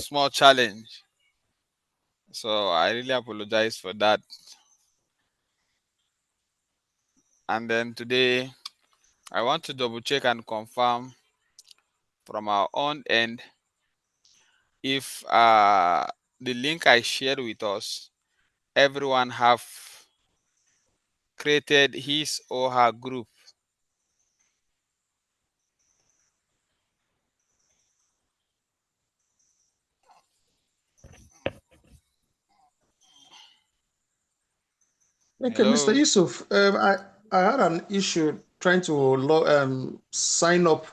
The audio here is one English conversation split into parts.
small challenge. So I really apologize for that. And then today I want to double check and confirm from our own end if the link I shared with us, everyone have created his or her group. Okay, Mr. Hello. Yusuf, I had an issue trying to sign up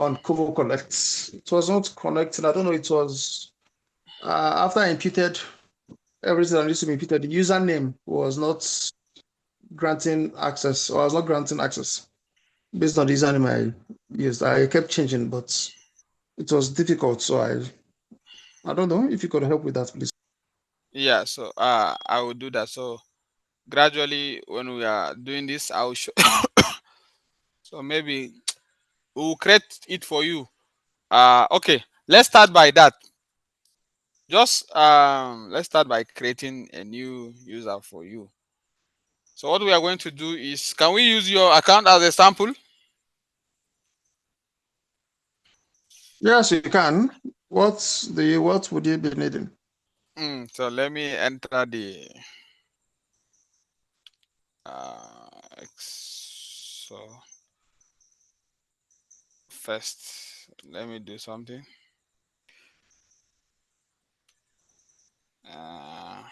on Kobo Collect. It was not connecting. I don't know. It was after I imputed everything that needs to be imputed, the username was not granting access, or I was not granting access based on the username I used. I kept changing, but it was difficult. So I don't know if you could help with that, please. Yeah, so I will do that. So gradually when we are doing this, I will show so maybe we will create it for you. Okay, let's start by that. Just let's start by creating a new user for you. So what we are going to do is, can we use your account as a sample? Yes, you can. What would you be needing? So let me enter the so first let me do something. uh,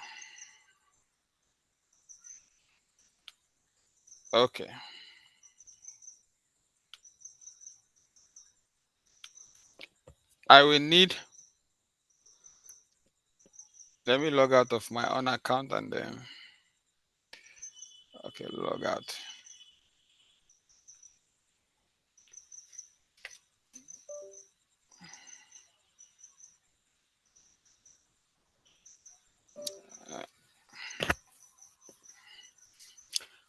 okay, I will need, let me log out of my own account and then, okay, log out. Uh,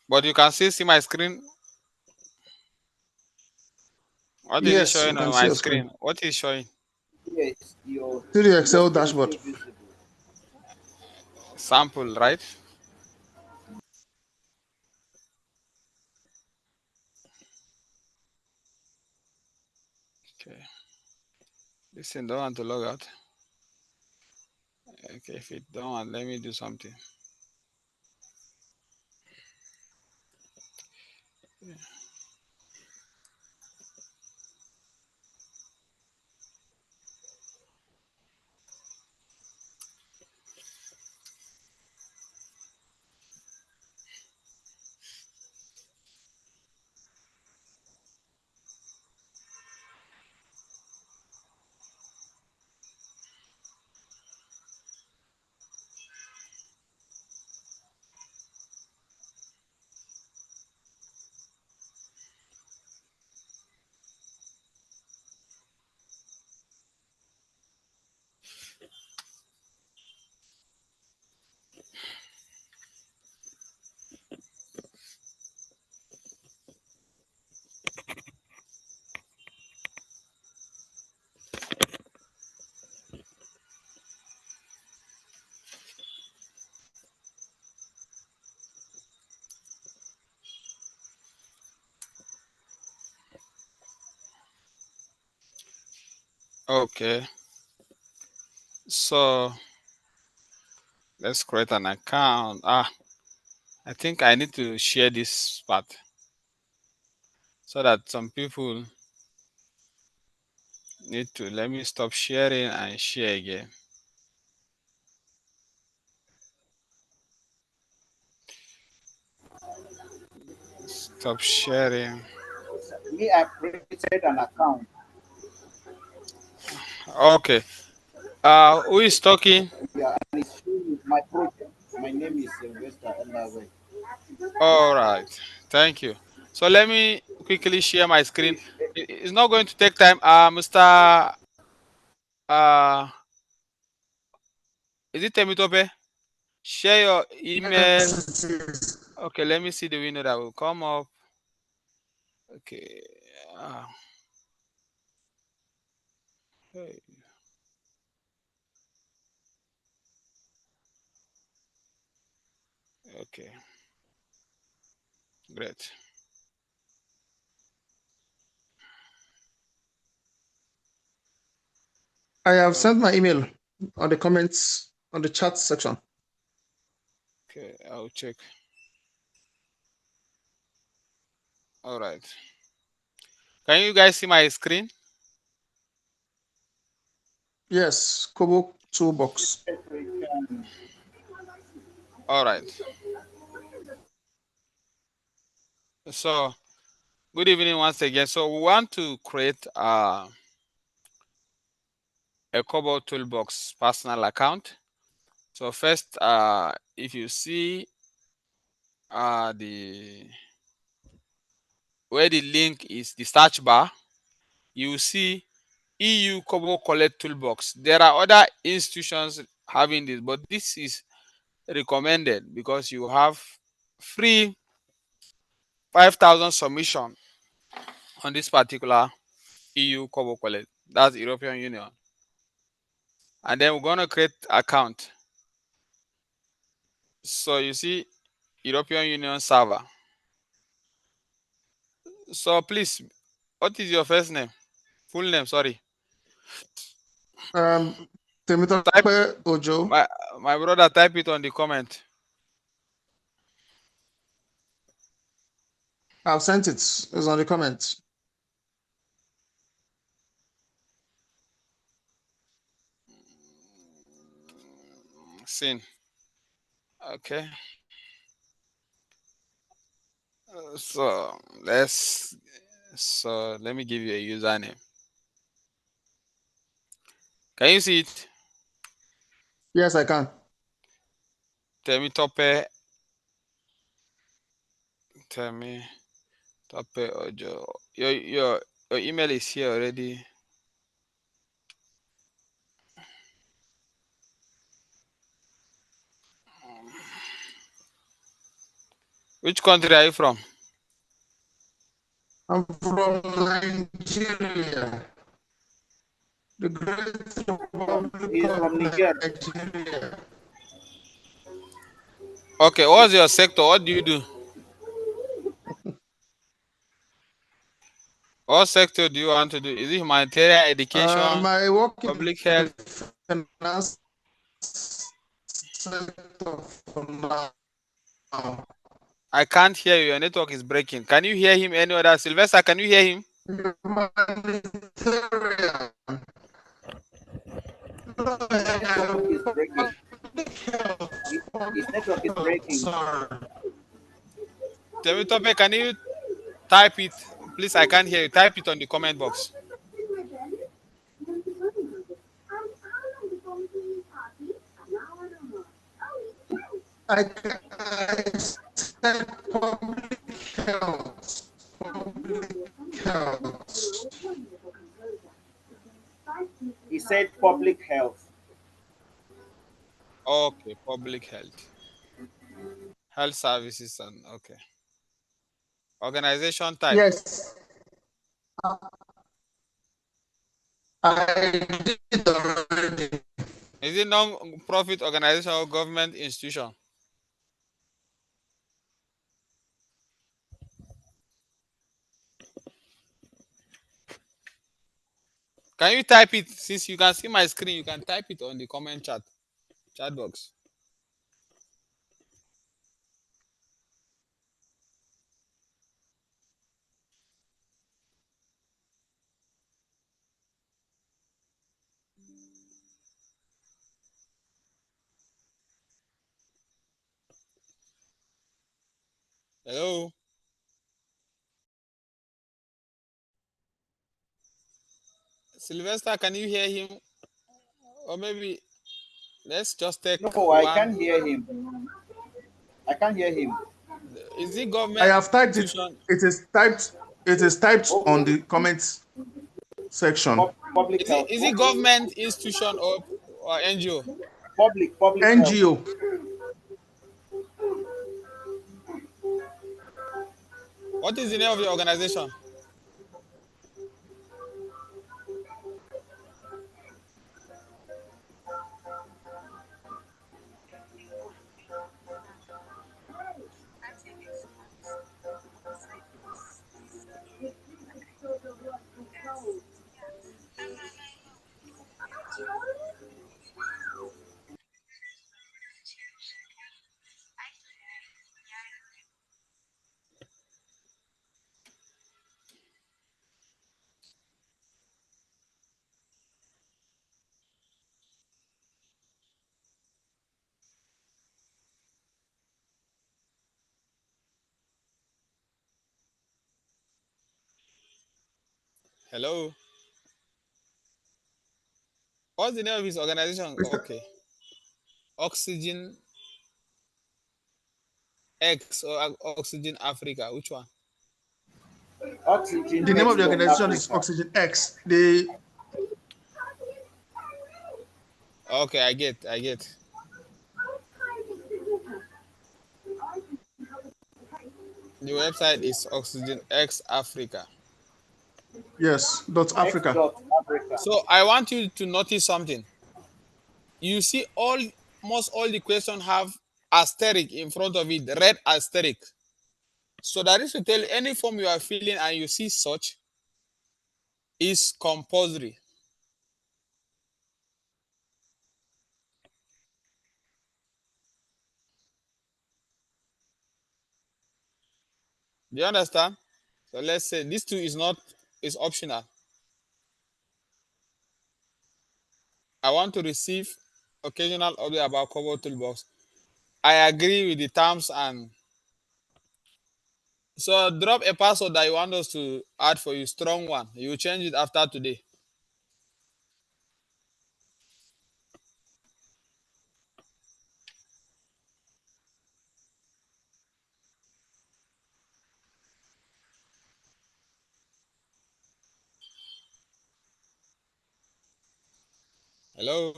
but you can still see my screen. What is it Yes, we showing can on see my your screen. screen? What is showing? Yes, your See the Excel screen is dashboard. still visible. Sample, right? Okay, listen, don't want to log out. Okay, if it don't want, let me do something. Okay, so let's create an account. I think I need to share this part so that some people need to, let me stop sharing and share again. Stop sharing. Me, I created an account. Okay. Who is talking? Yeah, and it's showing my project. My name is Sylvester Elawe. All right. Thank you. So let me quickly share my screen. Please, It's not going to take time. Mr. Uh, is it Temitope? Share your email. Yes, it is. Okay, let me see the window that will come up. Okay. Uh, hey. Okay, great. I have Um, sent my email on the comments on the chat section. okay, I'll check. All right. Can you guys see my screen? Yes, Kobo toolbox. Yes, we can. All right. So, good evening once again. So, we want to create a Kobo Toolbox personal account. So, first, if you see the where the link is the search bar, you see EU Kobo Collect Toolbox. There are other institutions having this, but this is recommended because you have free 5,000 submission on this particular EU Kobo Collect. That's European Union. And then we're going to create account. So you see European Union server. So please, what is your first name? Full name, sorry. Um, Type Temitope Ojo. my my brother, type it on the comment. I've sent it. It's on the comments. Sin. Okay. So let's let me give you a username. Can you see it? Yes, I can. Tell me Tope. Tell me Tope Ojo. Your email is here already. Which country are you from? I'm from Nigeria, the great Republic He's of from Niger. Nigeria. Okay, what's your sector? What do you do? What sector do you want to do? Is it humanitarian, education, I work in public the health? finance sector for now. I can't hear you. Your network is breaking. Can you hear him any other? Sylvester, can you hear him? Humanitarian. No, His network is breaking. public health. His network Public is health, breaking. sorry. Temitope, can you type it? Please, I can't hear you. Type it on the comment box. I said public health. Public health. He said public health. Okay, public health. Health services and okay. Organization type. Yes, I did already. Is it non-profit organization or government institution? Can you type it? Since you can see my screen, you can type it on the comment chat box. Hello? Sylvester, can you hear him? Or maybe let's just take No, I one. can't hear him. I can't hear him. Is it I government have typed it. institution? It is typed. It is typed on Okay. the comments section. Public health. Is it Okay. government institution or NGO? Public health. NGO. What is the name of your organization? Hello. What's the name of his organization? Mr. Okay. Oxygen X or Oxygen Africa. Which one? Oxygen The name X of the organization is Africa. Oxygen X. The Okay, I get. I get. The website is Oxygen X Africa. yes, dot X Africa. dot Africa. So I want you to notice something. You see, almost all the questions have asterisk in front of it, red asterisk. So that is to tell you any form you are filling and you see such is compulsory. Do you understand? So let's say this two is not is optional. I want to receive occasional update about cover toolbox. I agree with the terms and so drop a password that you want us to add for you, strong one. You change it after today. Hello.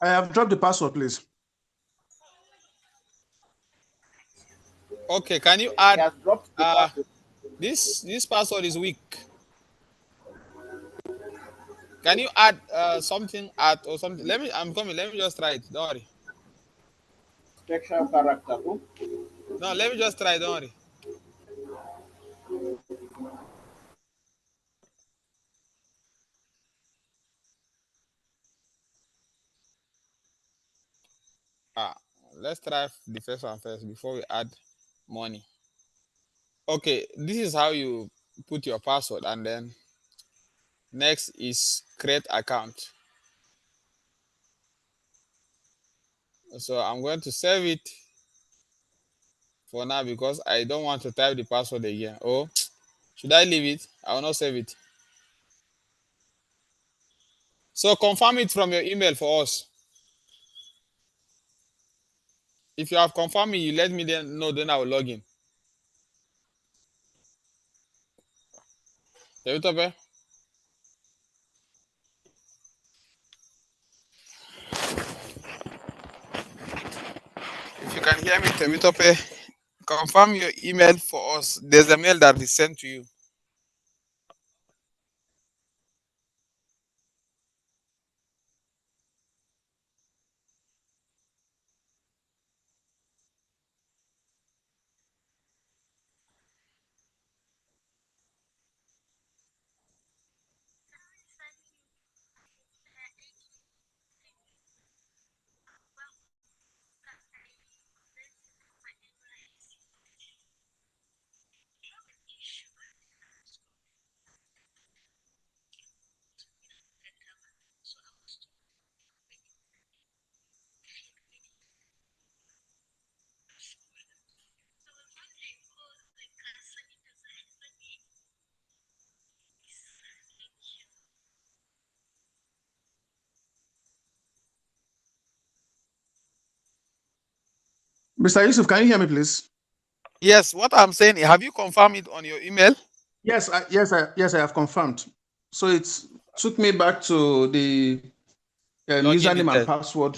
I have dropped the password, please. Okay, can you He add has dropped the password. this password is weak. Can you add something at or something? Let me I'm coming. Let me just try it. Don't worry. Special character. Oh, No, let me just try, don't worry. Ah, let's try the first one first before we add money. Okay, this is how you put your password and then next is create account. So I'm going to save it for now because I don't want to type the password again. Oh, should I leave it? I will not save it. So confirm it from your email for us. If you have confirmed me, you let me then know, then I will log in. Temitope, if you can hear me, Temitope, confirm your email for us. There's a mail that is sent to you. Mr. Yusuf, can you hear me, please? Yes, what I'm saying, have you confirmed it on your email? Yes, I have confirmed. So it took me back to the Login username and details. password.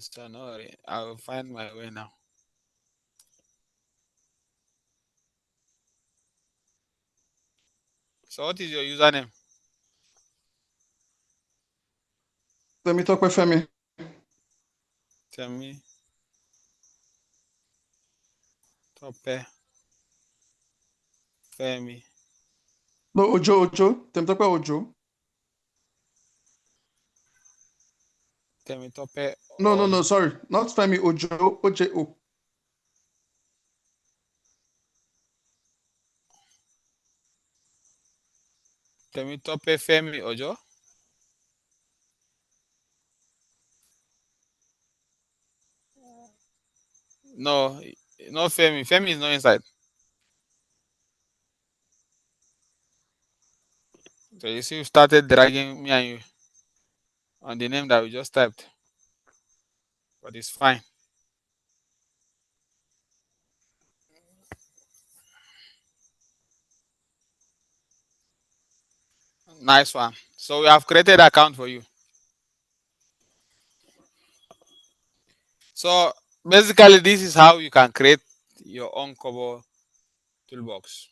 So no worry, I will find my way now. So what is your username? Let me talk with Femi. Tell me. Tope Femi. No, Ojo. Temitope Ojo. Temitope No, sorry. Not Femi Ojo. OJO. Temitope Femi Ojo. No, no Femi. Femi is not inside. So you see, you started dragging me and you on the name that we just typed, but it's fine. Nice one. So we have created account for you. So basically, this is how you can create your own cover toolbox.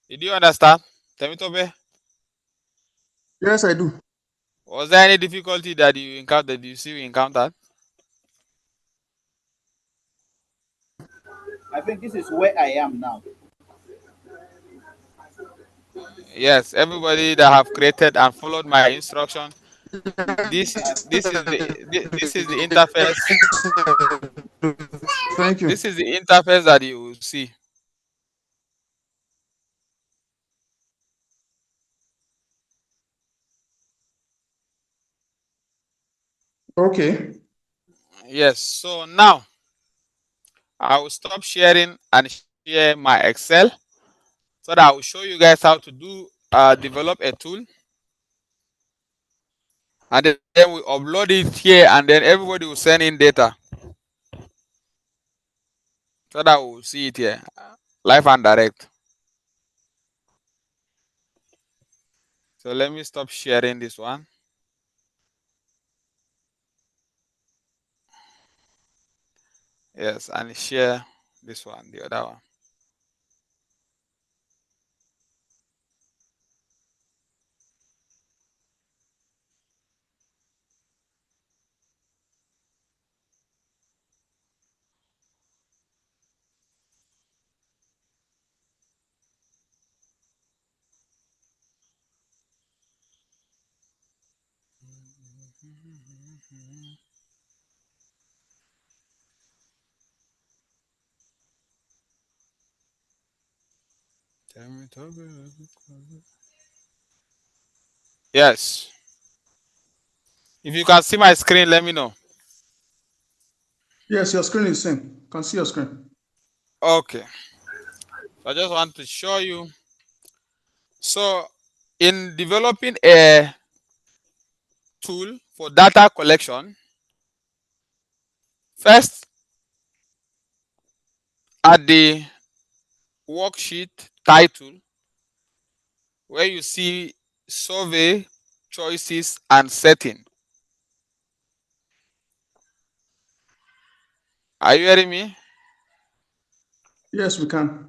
Did you understand, Temitope? Yes, I do. Was there any difficulty that you encountered? You see, you encountered? I think this is where I am now. Yes. Everybody that have created and followed my instruction. This is the interface. Thank you. This is the interface that you will see. Okay. Yes. So now I will stop sharing and share my Excel so that I will show you guys how to do develop a tool, and then we upload it here, and then everybody will send in data so that we will see it here, live and direct. So let me stop sharing this one. Yes, and share this one, the other one. Yes. If you can see my screen, let me know. Yes, your screen is seen. Can see your screen. Okay. So I just want to show you. So in developing a tool for data collection, first at the worksheet title where you see survey, choices, and setting. Are you hearing me? Yes, we can.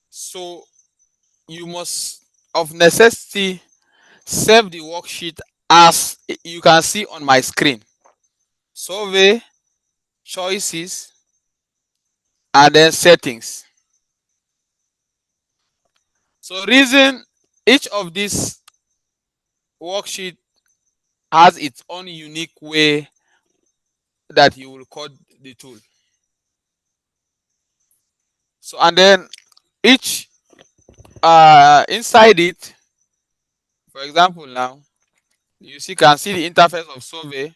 So you must, of necessity, save the worksheet as you can see on my screen. Survey, choices, and then settings. So reason each of these worksheet has its own unique way that you will code the tool. So and then each inside it, for example, now you see can see the interface of survey,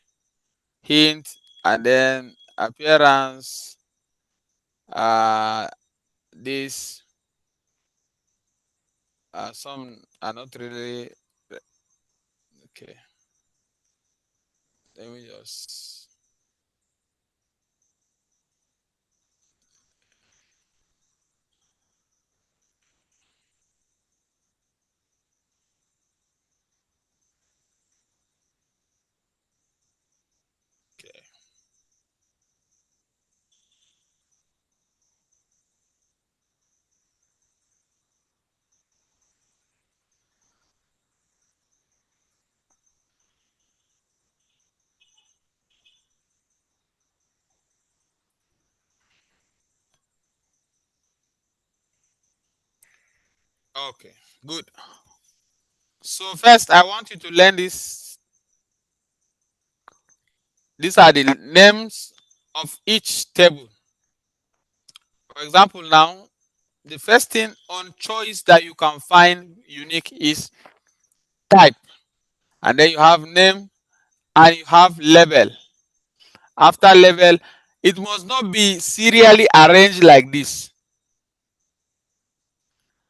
hint, and then appearance. This some are not really okay. Let me just okay. Okay, good. So first, I want you to learn this. These are the names of each table. For example, now the first thing on choice that you can find unique is type, and then you have name and you have label. After label, it must not be serially arranged like this.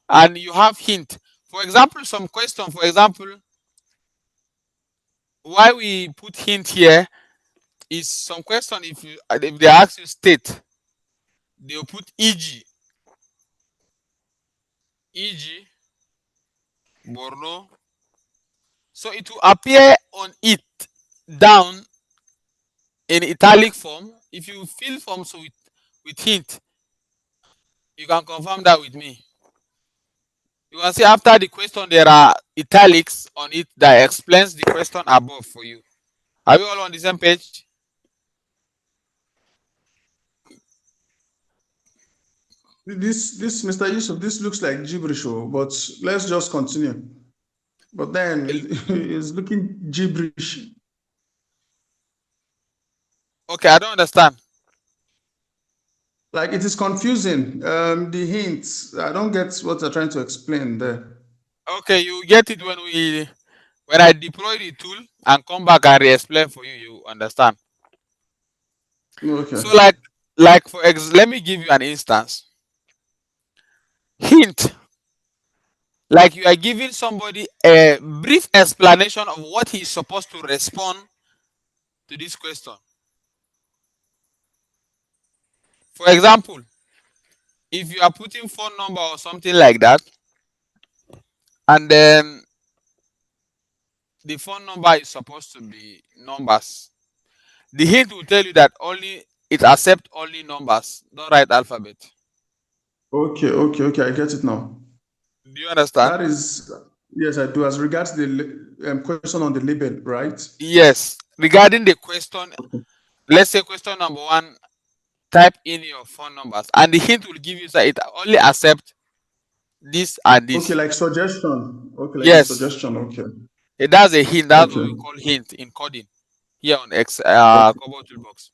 And you have hint. For example, some question. For example, why we put hint here is some question. If they ask you state, they'll put e.g. Borno. So it will appear on it down in italic form. If you fill forms with hint, you can confirm that with me. You can see after the question there are italics on it that explains the question above for you. Are we all on the same page? This Mr. Yusuf, this looks like gibberish, oh, but let's just continue. But then it's looking gibberish. Okay, I don't understand. Like it is confusing. The hints, I don't get what they're trying to explain there. Okay, you get it when I deploy the tool and come back and re-explain for you. You understand? Okay. So let me give you an instance. Hint, like you are giving somebody a brief explanation of what he's supposed to respond to this question. For example, if you are putting phone number or something like that, and then the phone number is supposed to be numbers, the hint will tell you that only it accepts only numbers, don't write alphabet. Okay. I get it now. Do you understand? That is, yes, I do. As regards the question on the label, right? Yes. Regarding the question, let's say question number one, type in your phone numbers, and the hint will give you that it only accepts this and Okay, this. like suggestion. Okay, like a Yes, suggestion. Okay. it does a hint. That's what Okay. we call hint in coding here on Okay. Cobol Toolbox.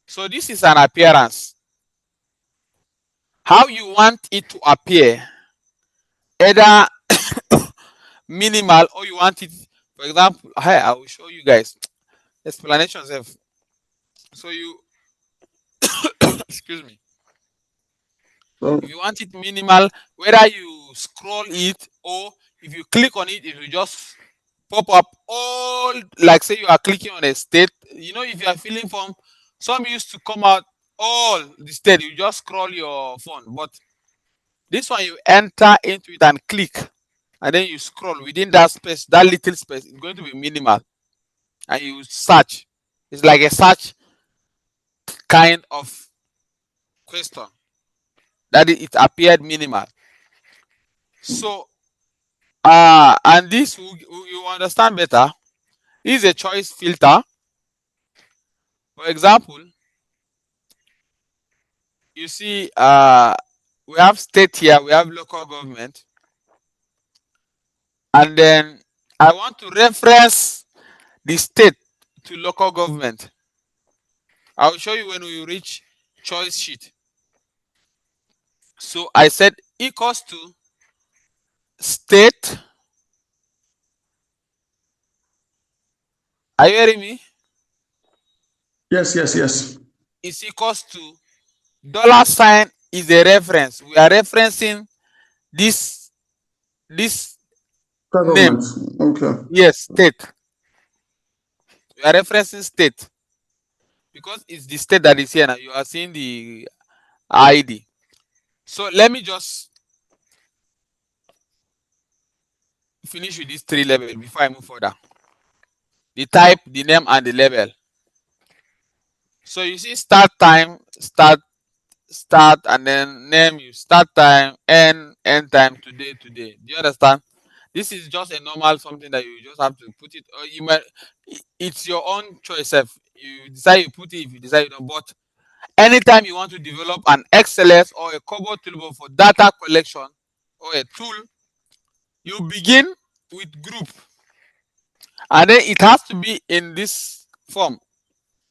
So this is an appearance. How you want it to appear, either minimal or you want it, for example, hey, I will show you guys explanations of. So you, excuse me, So, if you want it minimal, whether you scroll it or if you click on it, it will just pop up all, like say you are clicking on a state. If you are filling form, some used to come out all the state. You just scroll your phone, but this one you enter into it and click, and then you scroll within that space, that little space. It's going to be minimal, and you search. It's like a search kind of question that it appeared minimal. So, and this you understand better. This is a choice filter. For example, you see, we have state here, we have local government, and then I want to reference the state to local government. I'll show you when we reach choice sheet. So I said equals to state. Are you hearing me? yes. Is equals to dollar sign is a reference. We are referencing this name. Government. Okay. Yes, state. We are referencing state because it's the state that is here now. You are seeing the ID. So let me just finish with these three levels before I move further. The type, the name, and the label. So you see start time, start, and then name, you start time, end time, today. Do you understand? This is just a normal something that you just have to put it, or you might, it's your own choice. If you decide you put it, if you decide you don't, but anytime you want to develop an XLS or a Cobol toolbar for data collection or a tool, you begin with group, and then it has to be in this form: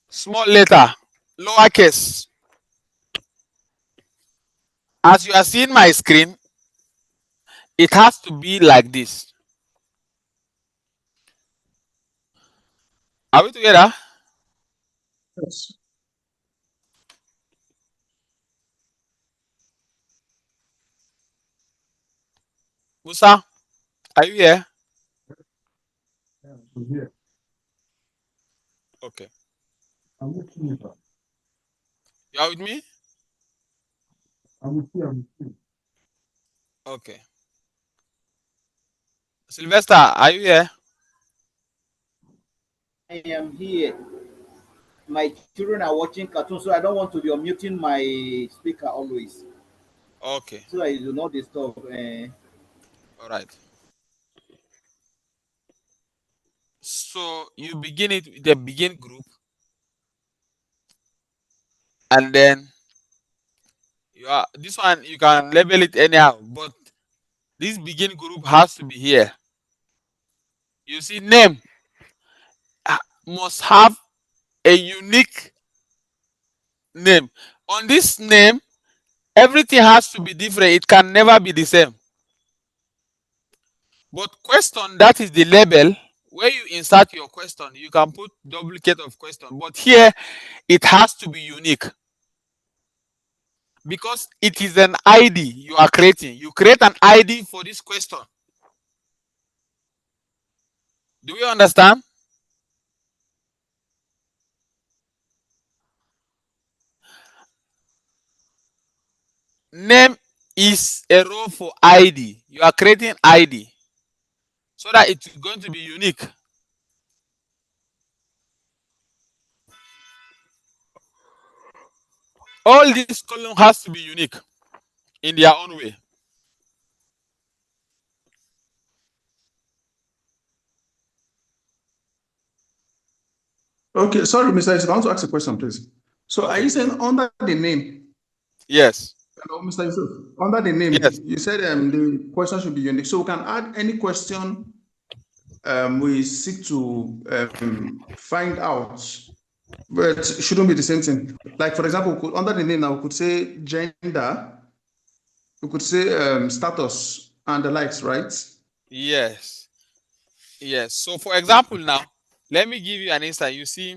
small letter, lowercase. As you are seeing my screen, it has to be like this. Are we together? Yes. Musa, are you here? Yeah, I'm here. Okay. I'm with you. You are with me? I'm with you. I'm with you. Okay. Sylvester, are you here? I am here. My children are watching cartoons, so I don't want to be unmuting my speaker always, Okay. so that you do not disturb. All right. So you begin it with the begin group, and then you are this one you can label it anyhow, but this begin group has to be here. You see, name must have a unique name. On this name, everything has to be different. It can never be the same. But question, that is the label. Where you insert your question, you can put duplicate of question. But here, it has to be unique because it is an ID you are creating. You create an ID for this question. Do you understand? Name is a row for ID. You are creating ID so that it's going to be unique. All these columns has to be unique in their own way. Okay, sorry, Mr. Yusuf, I want to ask a question, please. So are Okay. you saying under the name, Yes. hello, Mr. Yusuf, under the Yes. name, you said the question should be unique. So we can add any question we seek to find out, but it shouldn't be the same thing. Like, for example, under the name now, we could say gender, we could say status and the likes, right? Yes. Yes. So for example now, let me give you an instance. You see,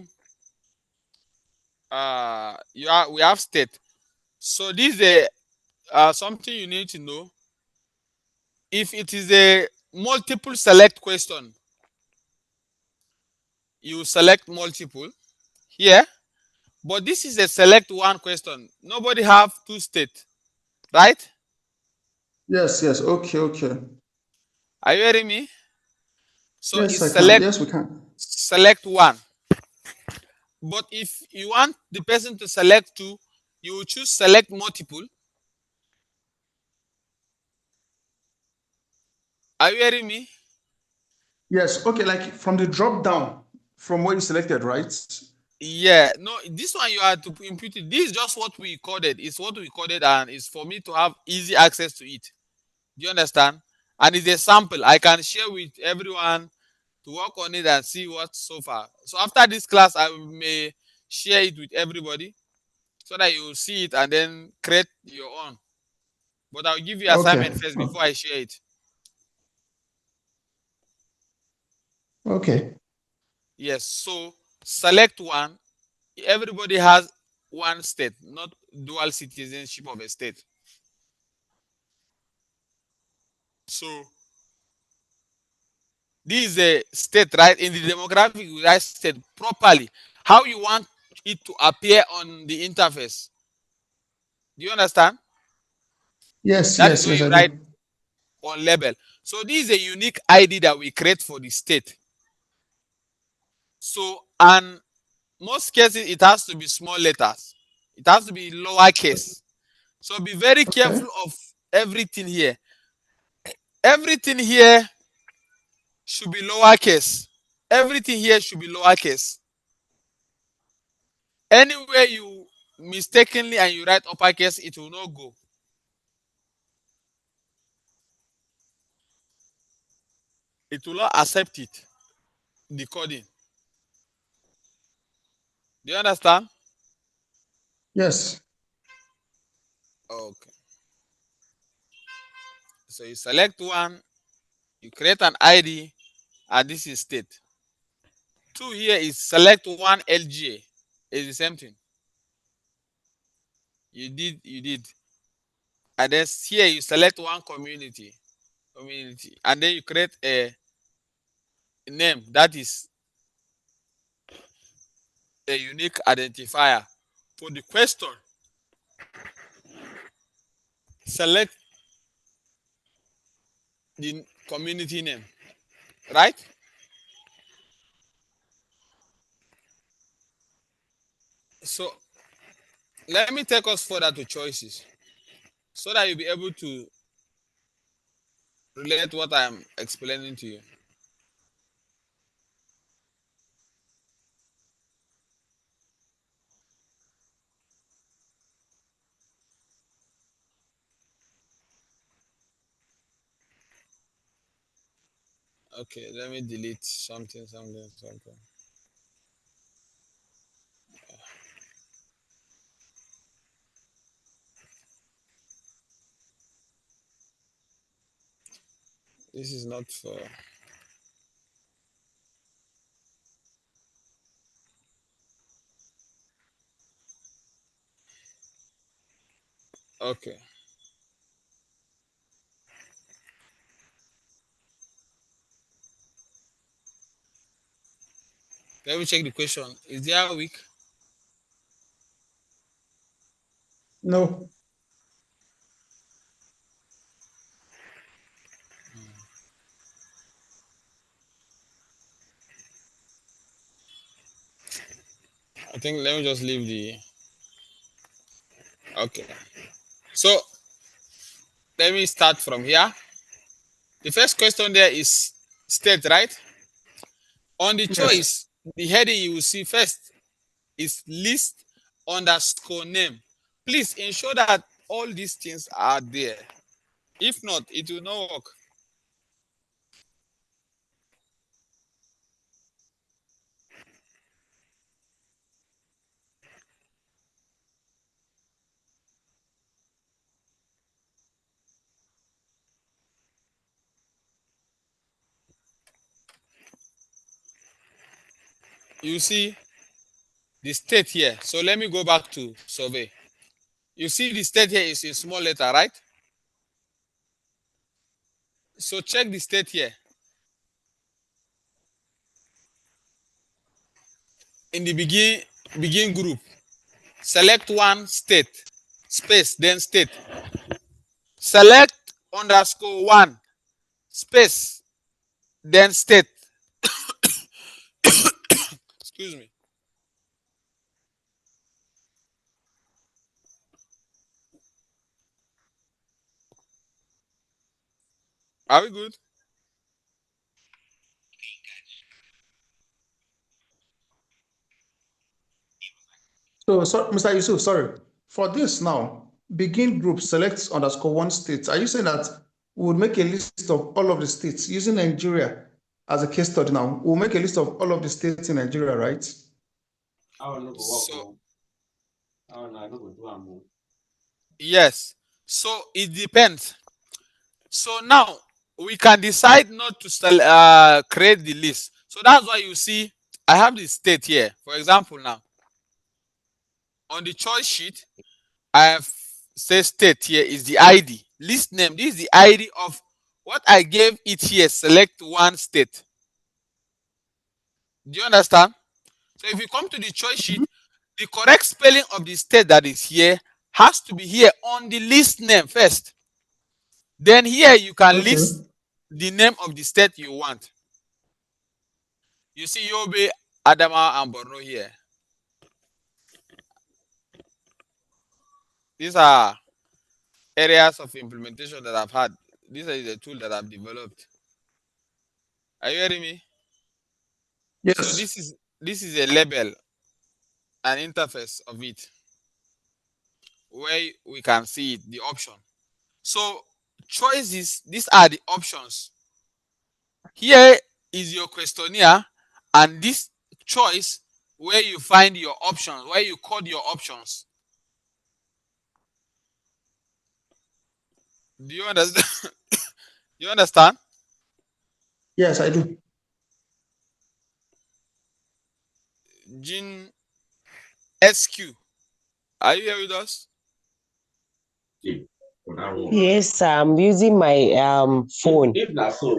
we have state. So this is something you need to know. If it is a multiple select question, you select multiple here. But this is a select one question. Nobody have two state, right? Yes, yes, okay, okay. Are you hearing me? So Yes, it's I can. Yes, we can. select one. But if you want the person to select two, you will choose select multiple. Are you hearing me? Yes, okay, like from the drop down from what you selected, right? Yeah, no, this one you have to input it. This is just what we coded. It's what we coded, and it's for me to have easy access to it. Do you understand? And it's a sample. I can share with everyone to work on it and see what so far. So after this class, I may share it with everybody so that you will see it and then create your own. But I'll give you Okay, assignment first before I share it. okay, Yes. So select one. Everybody has one state, not dual citizenship of a state. So this is a state, right? In the demographic, you write state properly. How you want it to appear on the interface. Do you understand? yes, That is yes, where yes, you I write do. on label. So this is a unique ID that we create for the state. So, and most cases it has to be small letters. It has to be lowercase. So be very Okay, careful of everything here. Everything here should be lowercase. Everything here should be lowercase. Anywhere you mistakenly and you write uppercase, it will not go. it will not accept it. Decoding. Do you understand? Yes. Okay. So you select one, you create an ID, and this is state. Two here is select one LGA. It's the same thing. You did. And then here you select one community, and then you create a name that is a unique identifier for the question. Select the community name, right? So let me take us further to choices so that you'll be able to relate what I'm explaining to you. Okay, let me delete something. This is not for. Okay, let me check the question. Is there a week? No. I think let me just leave the. Okay, so let me start from here. The first question there is state, right? On the Yes. choice, the heading you will see first is list underscore name. Please ensure that all these things are there. If not, it will not work. You see the state here. So let me go back to survey. You see the state here is in small letter, right? So check the state here. In the begin group, select one state, space, then state. Select underscore one, space, then state. Excuse me. Are we good? So, Mr. Yusuf, sorry. For this now, begin group select underscore one state. Are you saying that we would make a list of all of the states using Nigeria as a case study now? We'll make a list of all of the states in Nigeria, right? So yes. So it depends. So now we can decide not to create the list. So that's why you see I have the state here. For example, now on the choice sheet, I have say state here is the ID. List name. This is the ID of what I gave it here. Select one state. Do you understand? So if you come to the choice sheet, the correct spelling of the state that is here has to be here on the list name first. Then here you can Okay. list the name of the state you want. You see Yobe, Adama, and Borno here. These are areas of implementation that I've had. These are the tool that I've developed. Are you hearing me? So Yes. this is a label, an interface of it, where we can see it, the option. So choices, these are the options Here is your questionnaire, and this choice where you find your options, where you code your options. Do you understand? You understand? Yes, I do. Gene SQ. Are you here with us? Yes, I'm using my phone.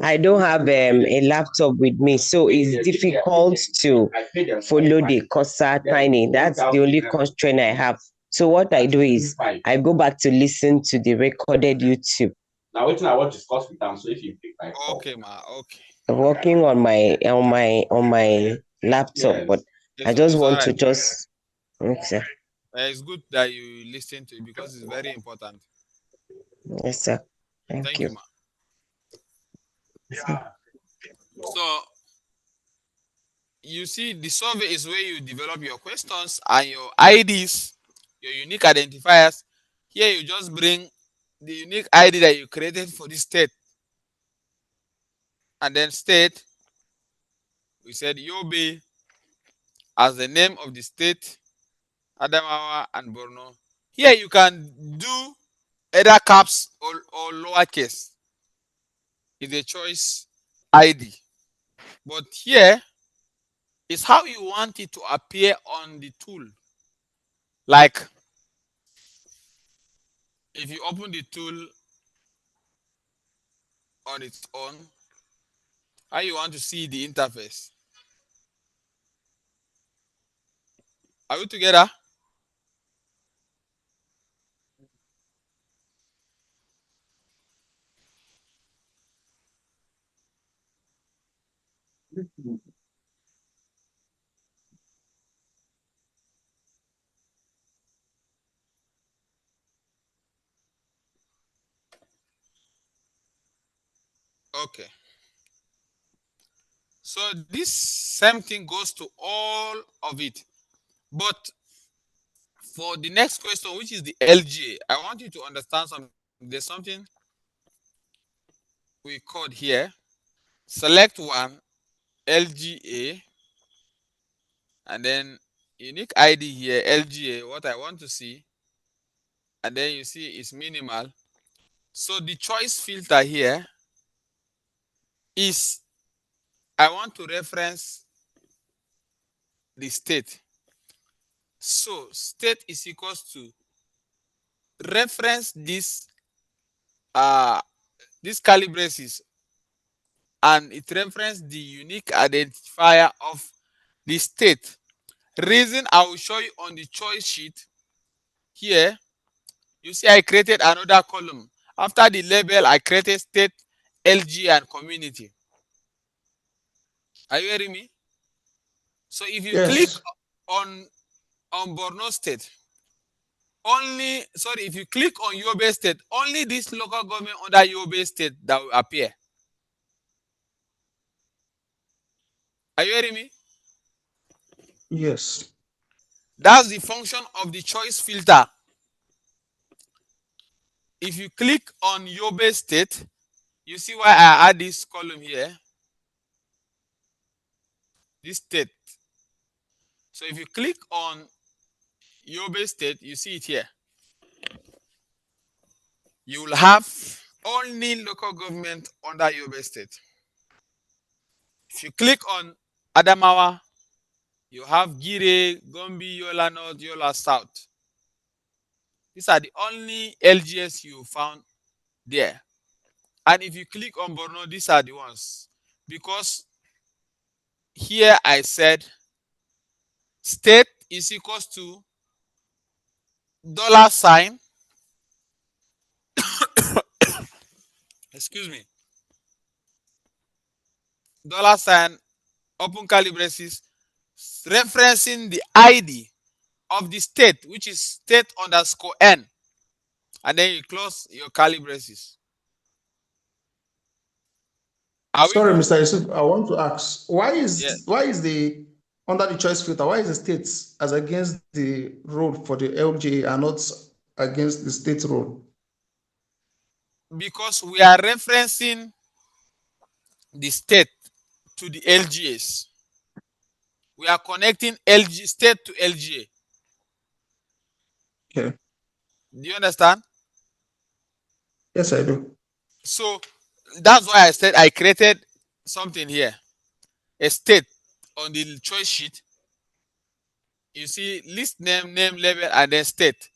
I don't have a laptop with me, so it's difficult to follow the cursor tiny. That's the only constraint I have. So what I do is I go back to listen to the recorded YouTube. Now, what I want to discuss with them. So if you pick my call, Okay, ma. Okay. I'm working on my laptop, but I just It's all want right. to just okay. It's good that you listen to it because it's very important. Yes, sir. Thank Thank you, you. ma. So you see, the survey is where you develop your questions and your IDs, your unique identifiers. Here you just bring the unique ID that you created for this state, and then state, we said Yobe as the name of the state, Adamawa and Borno. Here you can do either caps or lowercase. It's a choice ID. But here is how you want it to appear on the tool. Like if you open the tool on its own, how you want to see the interface. Are we together? Okay. So this same thing goes to all of it. But for the next question, which is the LGA, I want you to understand something. There's something we code here. Select one, LGA, and then unique ID here, LGA, what I want to see, and then you see it's minimal. So the choice filter here is I want to reference the state. So state is equals to reference uh this curly braces, and it reference the unique identifier of the state. Reason I will show you on the choice sheet here. You see I created another column. After the label, I created state, LG, and community. Are you hearing me? So if you click Yes. on Borno State, only sorry, if you click on Yobe State, only this local government under Yobe State that will appear. Are you hearing me? Yes. That's the function of the choice filter. If you click on Yobe State, you see why I add this column here, this state. So if you click on Yobe State, you see it here. You will have only local government under Yobe State. If you click on Adamawa, you have Gire, Gombe, Yola North, Yola South. These are the only LGS you found there. And if you click on Borno, these are the ones. Because here I said state is equals to dollar sign, excuse me, dollar sign, open curly braces, referencing the ID of the state, which is state underscore N. And then you close your curly braces. Are we Sorry, good? Mr. Yusuf, I want to ask, Yeah. why is the under the choice filter, why is the states as against the road for the LGA and not against the state road? Because we are referencing the state to the LGAs. We are connecting LG state to LGA. Okay. Do you understand? Yes, I do. So that's why I said I created something here, a state on the choice sheet. You see list name, name, label, and then state.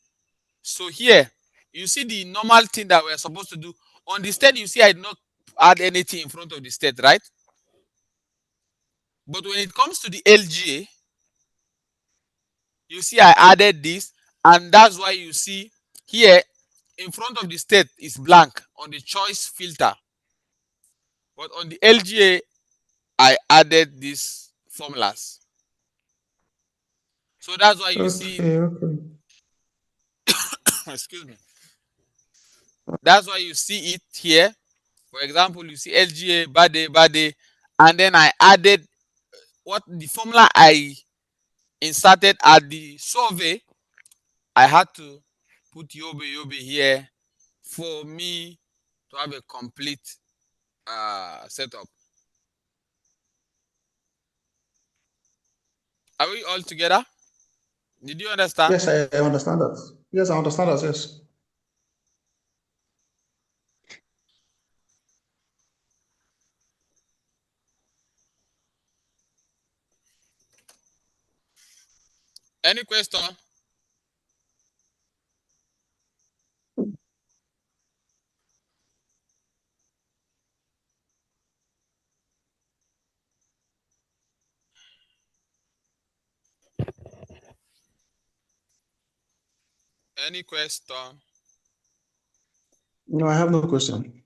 So here you see the normal thing that we're supposed to do. On the state, you see I did not add anything in front of the state, right? But when it comes to the LGA, you see I added this, and that's why you see here in front of the state is blank on the choice filter. But on the LGA, I added these formulas. So that's why you see, Okay, okay. excuse me, that's why you see it here. For example, you see LGA, birthday, birthday, and then I added what the formula I inserted at the survey. I had to put Yobe Yobe here for me to have a complete setup. Are we all together? Did you understand? Yes, I understand that. Yes, I understand that. Yes. Any question? Any question? No, I have no question.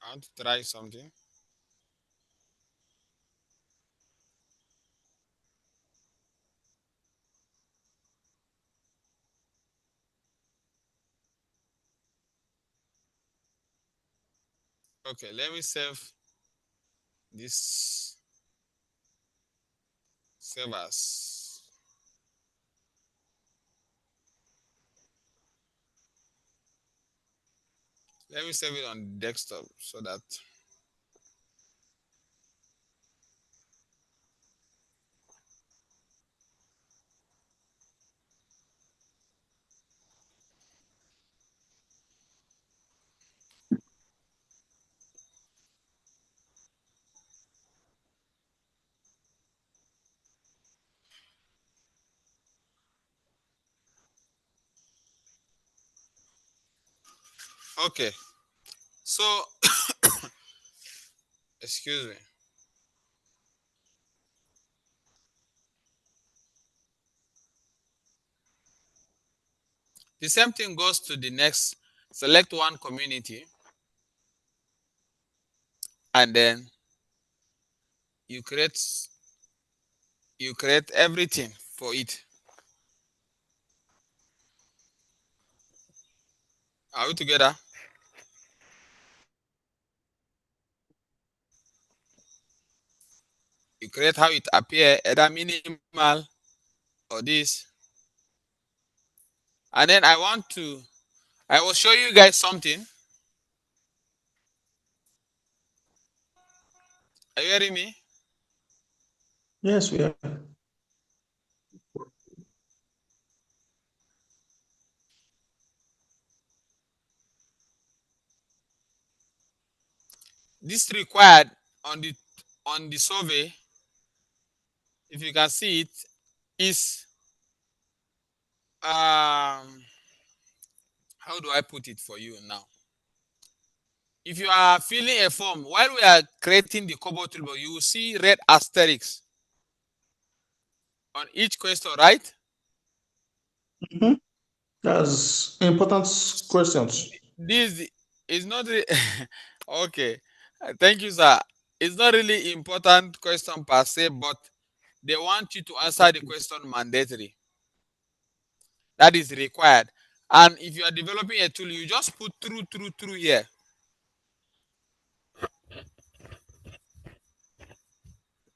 I want to try something. Okay, let me save this. Save as. Let me save it on desktop so that. Okay, so excuse me. The same thing goes to the next. Select one community and then you create everything for it. Are we together? You create how it appear, either minimal or this. And then I will show you guys something. Are you hearing me? Yes, we are. This required on the survey, if you can see it, is how do I put it for you now? If you are filling a form while we are creating the Kobo toolbar, you will see red asterisks on each question, right? Mhm. That's important questions. This is not okay. Thank you, sir. It's not really important question per se, but they want you to answer the question mandatory. That is required. And if you are developing a tool, you just put true here.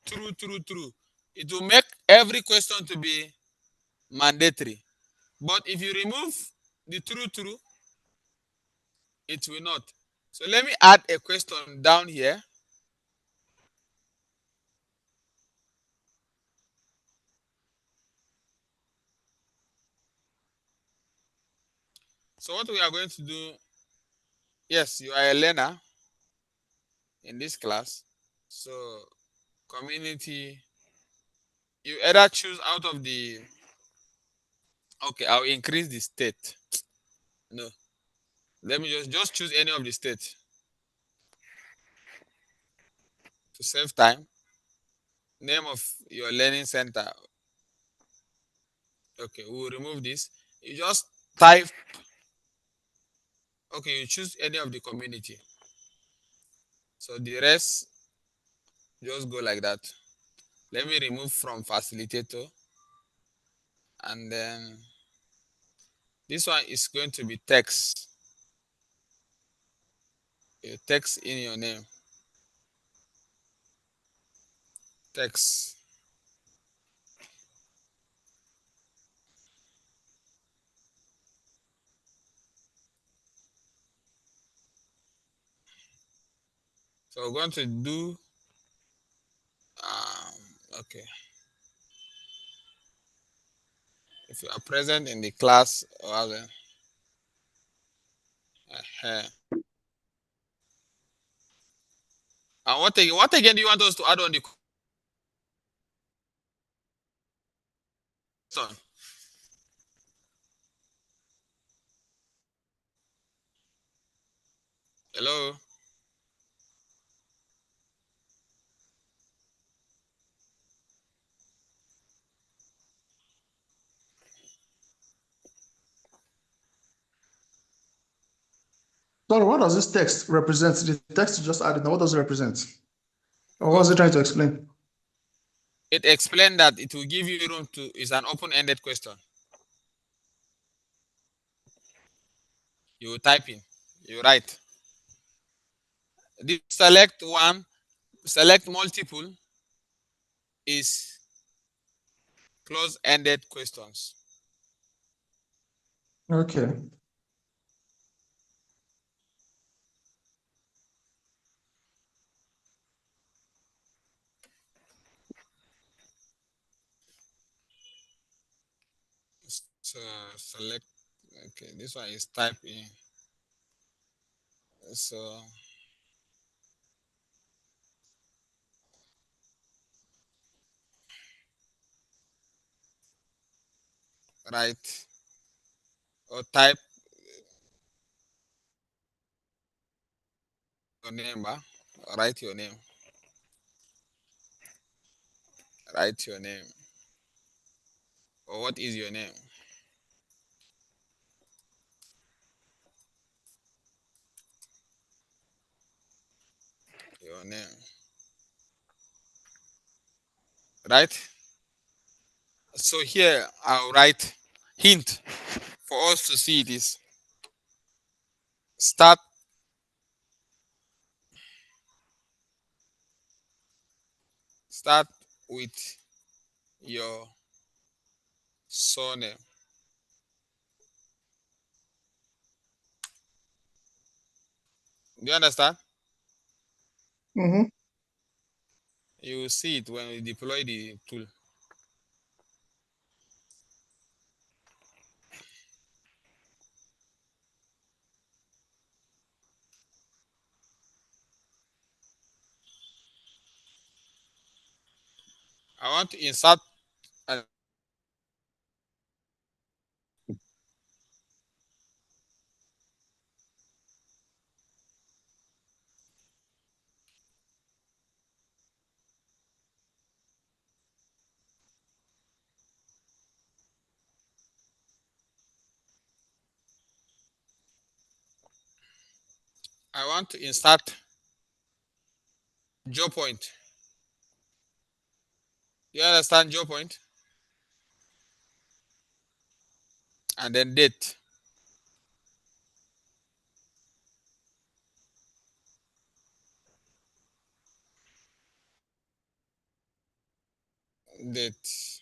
True. It will make every question to be mandatory. But if you remove the true, it will not. So let me add a question down here. So what we are going to do, yes, you are a learner in this class. So community, you either choose out of the, okay, I'll increase the state. No, let me just choose any of the state to save time. Name of your learning center. Okay, we'll remove this. You just type, okay, you choose any of the community. So the rest just go like that. Let me remove from facilitator, and then this one is going to be text. You text in your name. Text. So we're going to do okay. If you are present in the class or other, and what again do you want us to add on the question? Hello. Sorry, what does this text represent? The text you just added, now what does it represent? Or what was Good. it trying to explain? It explained that it will give you room to, it's an open-ended question. You type in, you write. This select one, select multiple is close-ended questions. Okay. So select, okay, this one is type in. So write or type your name, write your name, write your name. Or what is your name? Your name. Right? So here I'll write hint for us to see this. Start start with your surname. Do you understand? Mm-hmm. You will see it when we deploy the tool. I want to insert an, I want to insert job point. You understand your point? And then date. Date.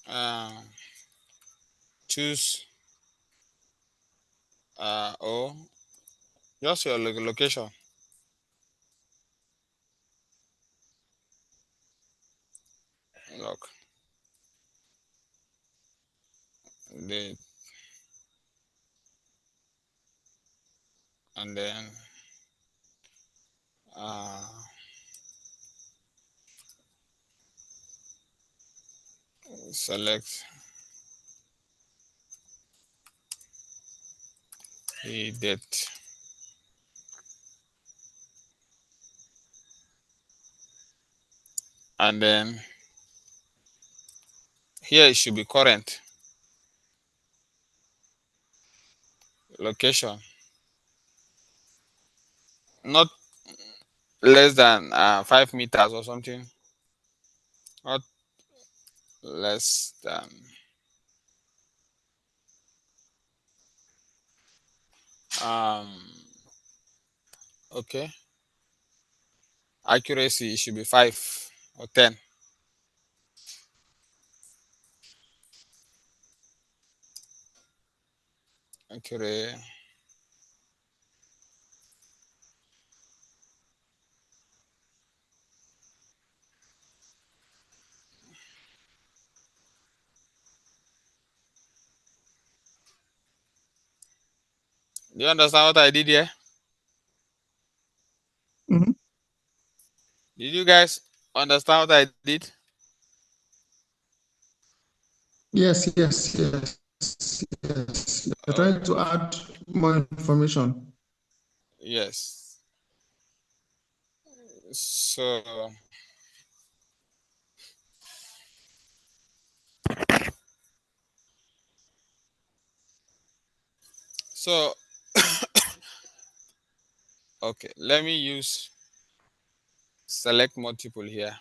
Uh, choose or just your location. Look. Date. And then uh, select the date. And then here it should be current location, not less than 5 meters or something, not less than um okay, accuracy it should be 5 or 10. Accurate. Do you understand what I did here? Mhm. Did you guys understand what I did? Yes, yes, yes, yes. You're trying Okay. to add more information. Yes. So so okay, let me use select multiple here.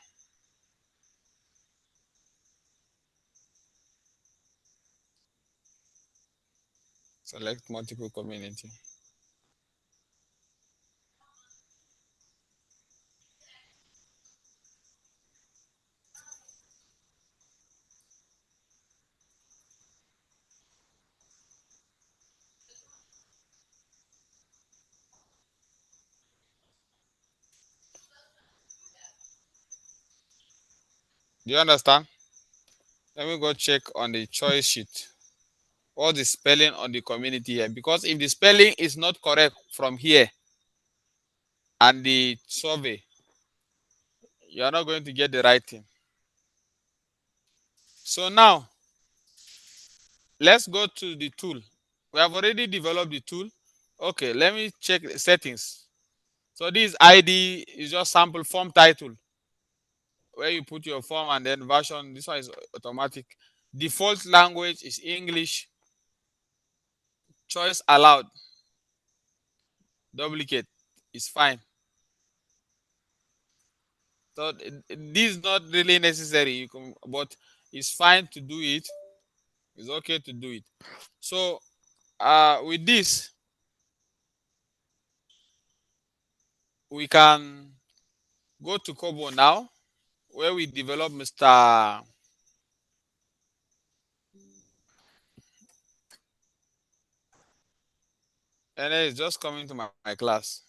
Select multiple community. Do you understand? Let me go check on the choice sheet. What the spelling on the community here? Because if the spelling is not correct from here and the survey, you are not going to get the right thing. So now let's go to the tool. We have already developed the tool. Okay, let me check the settings. So this ID is just sample form title where you put your form and then version. This one is automatic. Default language is English. Choice allowed. Duplicate is fine. So this is not really necessary. You can, but it's fine to do it. It's okay to do it. So with this, we can go to Kobo now, where we develop Mr. And it's just coming to my class.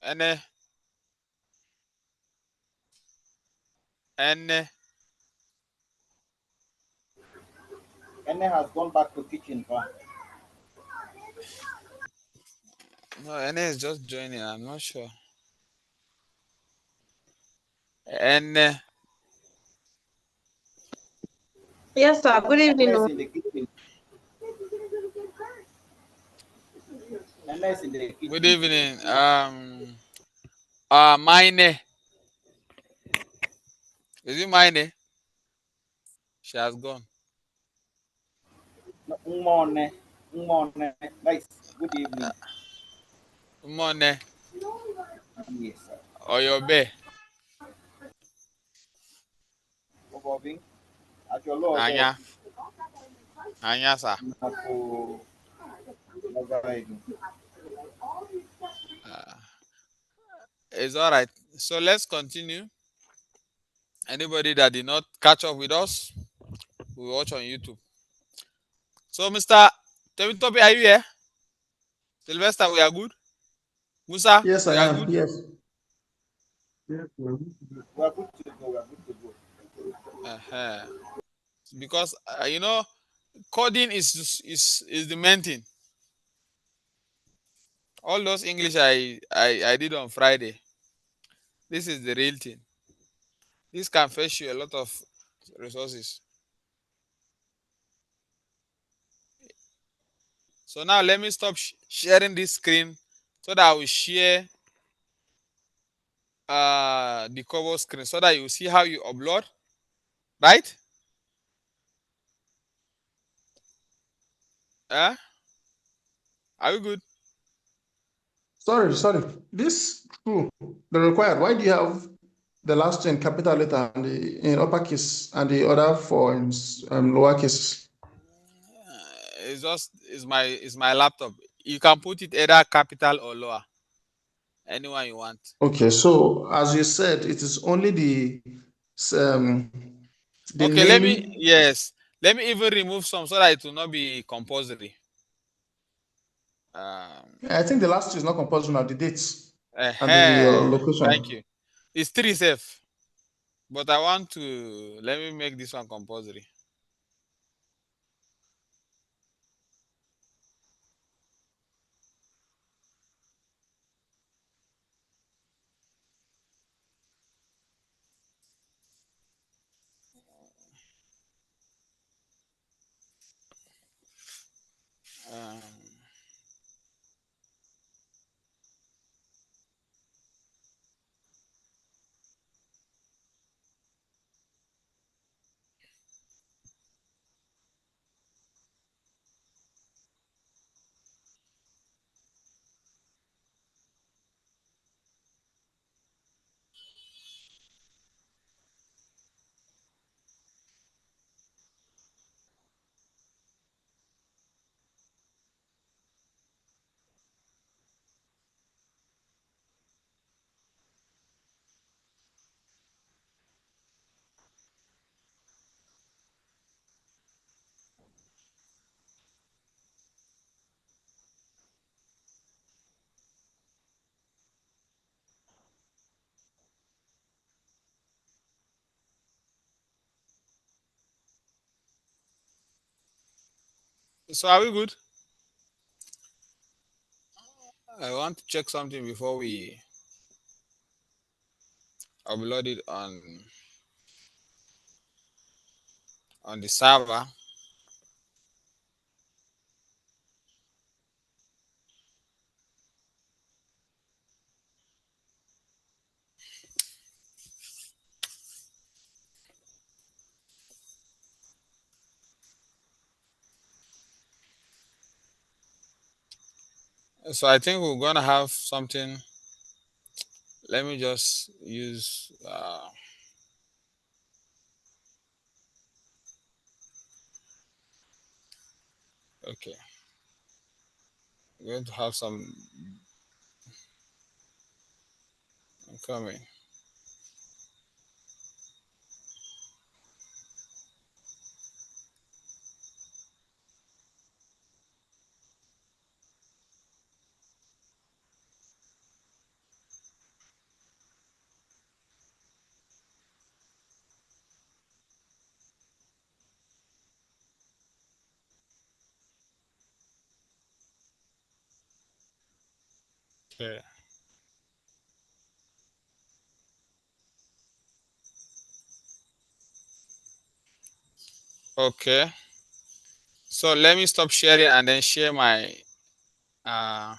And and Ene has gone back to kitchen, pa. no, and is just joining. I'm not sure. And Yes, sir. Good evening. Ernest in the kitchen. Ernest in the good kitchen. evening. Mine. Is it mine? She has gone. Morning. Morning. Nice. Good evening. Mone Yes, sir. or your bear. Bobby. At your lord, Anya. Anya, sir. Napo. Never. Uh, it's all right. So let's continue. Anybody that did not catch up with us, we watch on YouTube. So, Mr. Temitope, are you here? Sylvester, we are good. Musa, Yes, we I are am. good. Yes. We are good to go. We are good to go. Uh-huh. Because coding is the main thing. All those English I did on Friday. This is the real thing. This can fetch you a lot of resources. So now let me stop sharing this screen so that I will share the cover screen so that you see how you upload, right? Uh, are we good? Sorry. This two, the required. Why do you have the last two in capital letter and the in uppercase and the other for in lowercase? It's my laptop. You can put it either capital or lower, anyone you want. Okay, so as you said, it is only um the Okay, name. let me even remove some so that it will not be compulsory. Um, I think the last two is not compulsory now. The dates and the Thank location. you. It's three safe, but I want to let me make this one compulsory. Um, so are we good? I want to check something before we upload it on the server. So I think we're gonna have something. Let me just use. Okay, we're going to have some coming. Okay. Okay. So let me stop sharing and then share my uh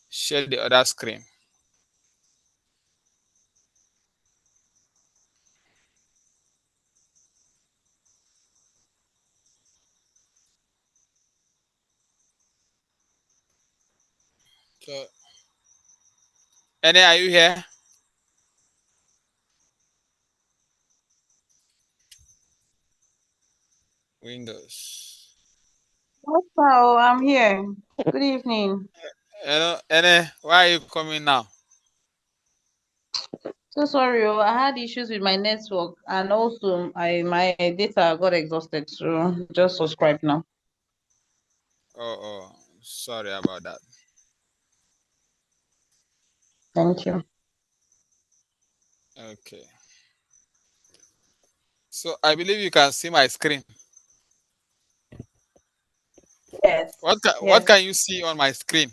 share the other screen. So Ene, are you here? Windows. Hello, I'm here. Good evening. Hello, Ene, why are you coming now? So sorry, I had issues with my network and also my data got exhausted, so just subscribe now. Oh, sorry about that. Thank you. Okay. So I believe you can see my screen. Yes, What yes. can you see on my screen?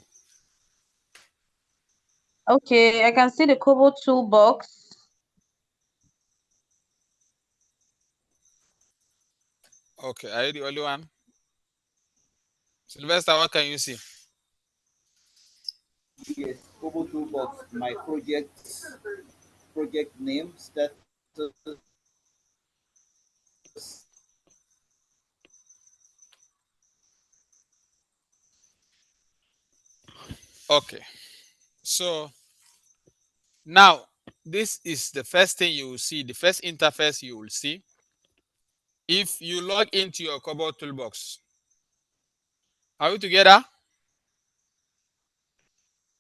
Okay, I can see the Kobo toolbox. Okay, are you the only one? Sylvester, what can you see? Yes, Kobo Toolbox, my project name, status, Okay. So now this is the first thing you will see, the first interface you will see if you log into your Kobo toolbox. Are we together?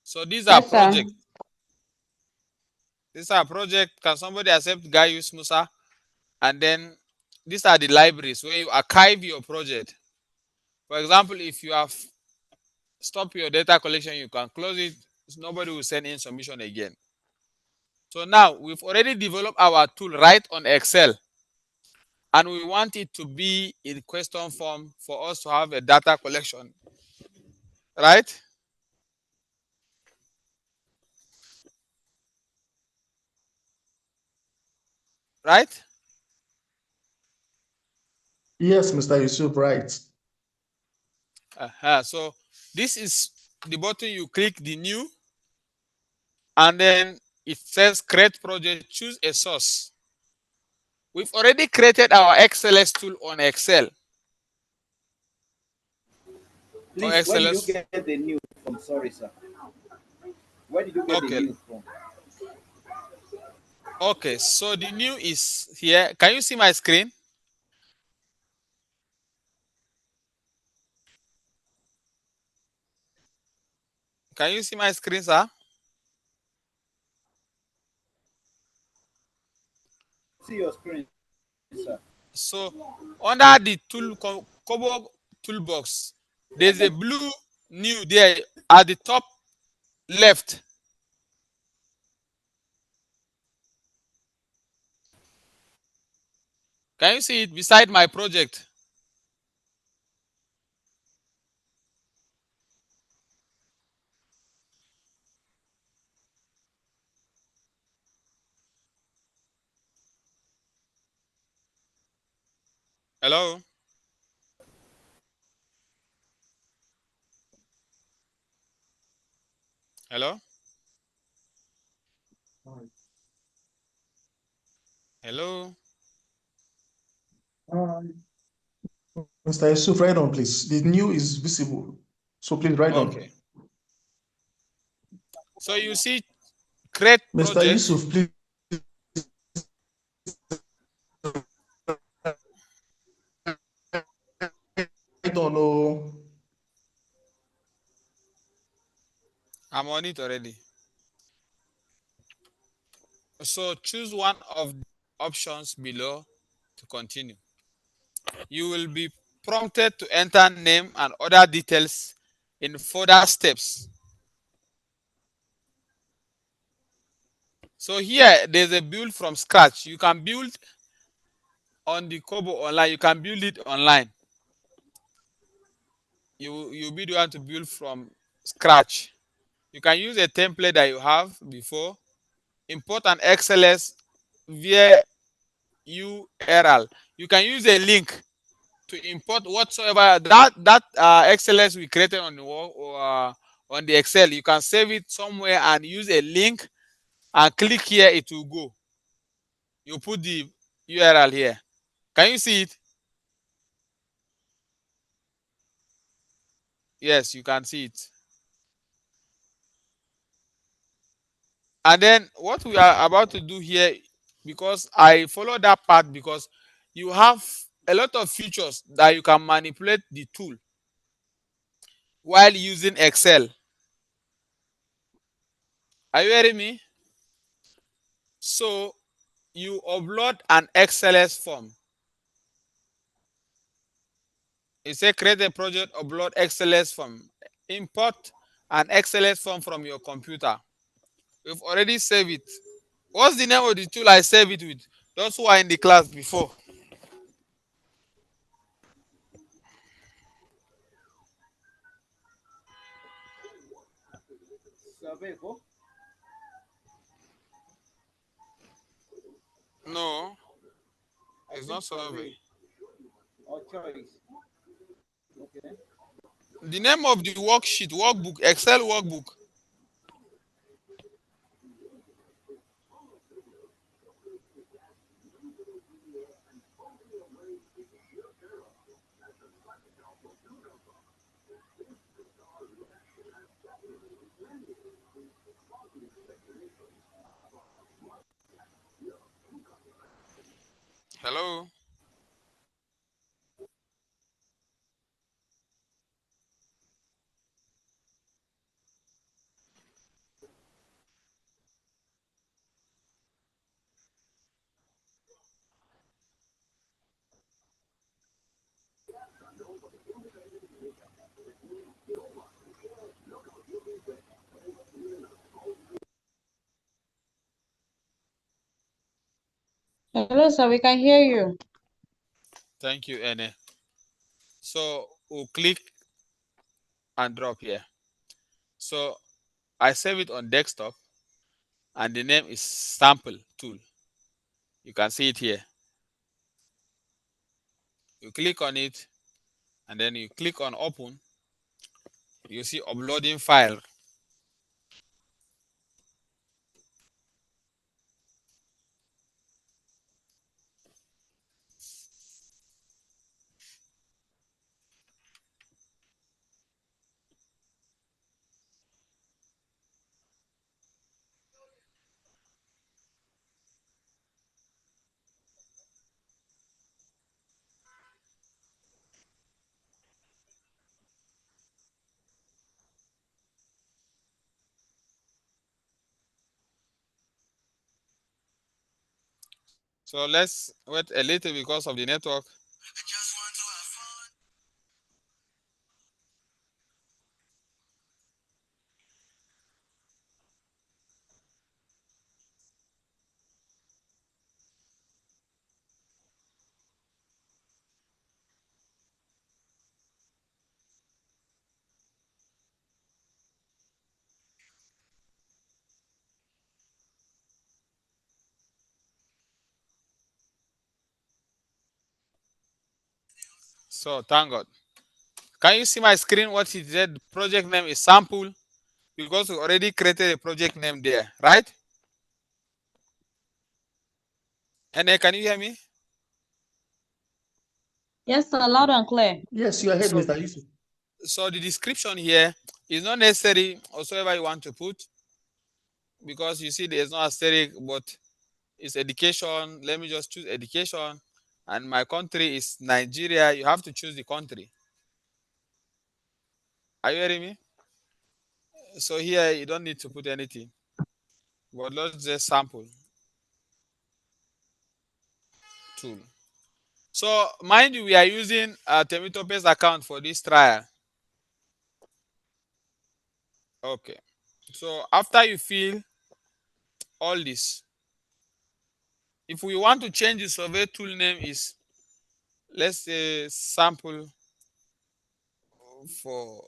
So these are Yes, sir. projects. These are project. Can somebody accept Gaius Musa? And then these are the libraries where you archive your project. For example, if you have stopped your data collection, you can close it. Nobody will send in submission again. So now we've already developed our tool right on Excel, and we want it to be in question form for us to have a data collection, right? Right? Yes, Mr. Yusuf, right. So this is the button. You click the new, and then it says create project. Choose a source. We've already created our XLS tool on Excel. Or please, where did you XLS. get the news from? Sorry, sir. Where did you get the Okay. news from? Okay. So the new is here. Can you see my screen? Can you see my screen, sir? See your screen, sir. So under the Kobo toolbox, there's a blue new there at the top left. Can you see it beside my project? Hello? Hello? Hello? Mr. Yusuf, write on, please. The new is visible. So please write Okay. on. So you see create Mr. project. Yusuf, please write on. Oh. I'm on it already. So choose one of the options below to continue. You will be prompted to enter name and other details in further steps. So here there's a build from scratch. You can build on the Kobo online. You can build it online. You'll be the one to build from scratch. You can use a template that you have before. Import an XLS via URL. You can use a link. to import whatsoever that XLS we created on the on the Excel. You can save it somewhere and use a link and click here. It will go. You put the URL here. Can you see it? Yes, you can see it. And then what we are about to do here, because I follow that part, because you have a lot of features that you can manipulate the tool while using Excel. Are you hearing me? So you upload an XLS form. You say create a project, upload XLS form, import an XLS form from your computer. We've already saved it. What's the name of the tool I save it with? Those who are in the class before. Survey, No, it's I not think survey. survey or choice. Okay. The name of the worksheet, workbook, Excel workbook. Hello. Hello, sir. We can hear you. Thank you, Ene. So we'll click and drop here. So I save it on desktop, and the name is sample tool. You can see it here. You click on it, and then you click on open. You see uploading file. So let's wait a little because of the network. So thank God. Can you see my screen? What it said? Project name is sample, because we already created a project name there, right? And can you hear me? Yes, sir. Loud and clear. Yes, you are ahead, So, Mr. Yusuf. so the description here is not necessary whatsoever you want to put, because you see there's no asterisk, but it's education. Let me just choose education, and my country is Nigeria. You have to choose the country. Are you hearing me? So here you don't need to put anything, but let's just sample tool. So mind you, we are using Temitope's account for this trial. Okay. So after you fill all this, if we want to change the survey tool name is, let's say, sample for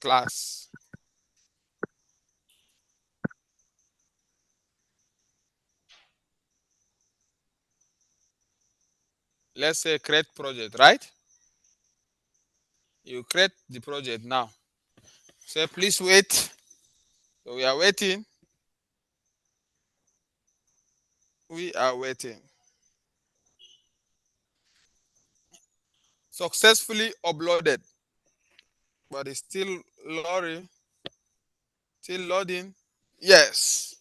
class. let's say create project, right? You create the project now. Say please wait. So we are waiting. We are waiting. Successfully uploaded, but it's still loading. Still loading. Yes.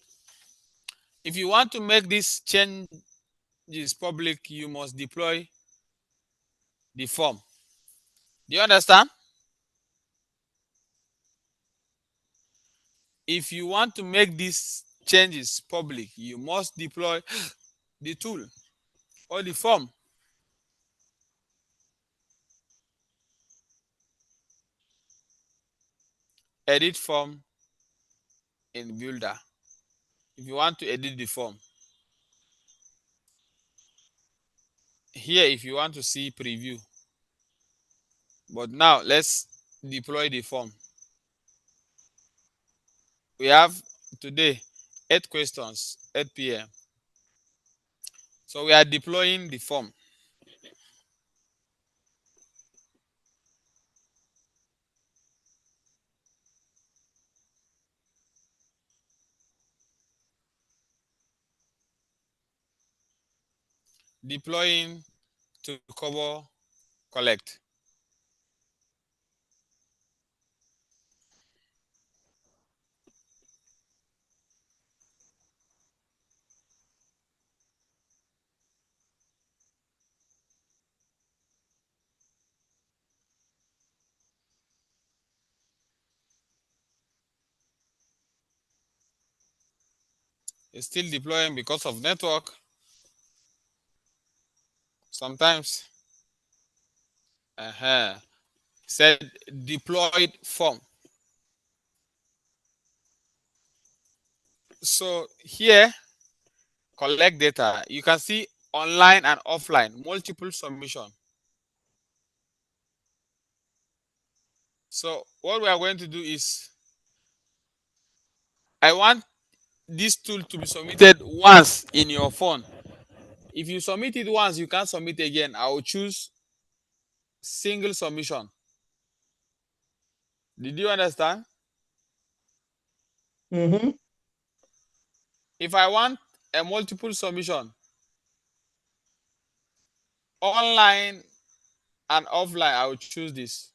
If you want to make these changes public, you must deploy the form. Do you understand? If you want to make these changes public, you must deploy the tool or the form. Edit form in Builder. If you want to edit the form, here if you want to see preview. But now let's deploy the form. We have today 8 questions, 8 p.m. So we are deploying the form. Deploying to cover collect. It's still deploying because of network. Sometimes said deployed form. So here collect data. You can see online and offline, multiple submission. So what we are going to do is I want this tool to be submitted once in your phone. If you submit it once, you can't submit again. I will choose single submission. Did you understand? Mm-hmm. If I want a multiple submission, online and offline, I will choose this.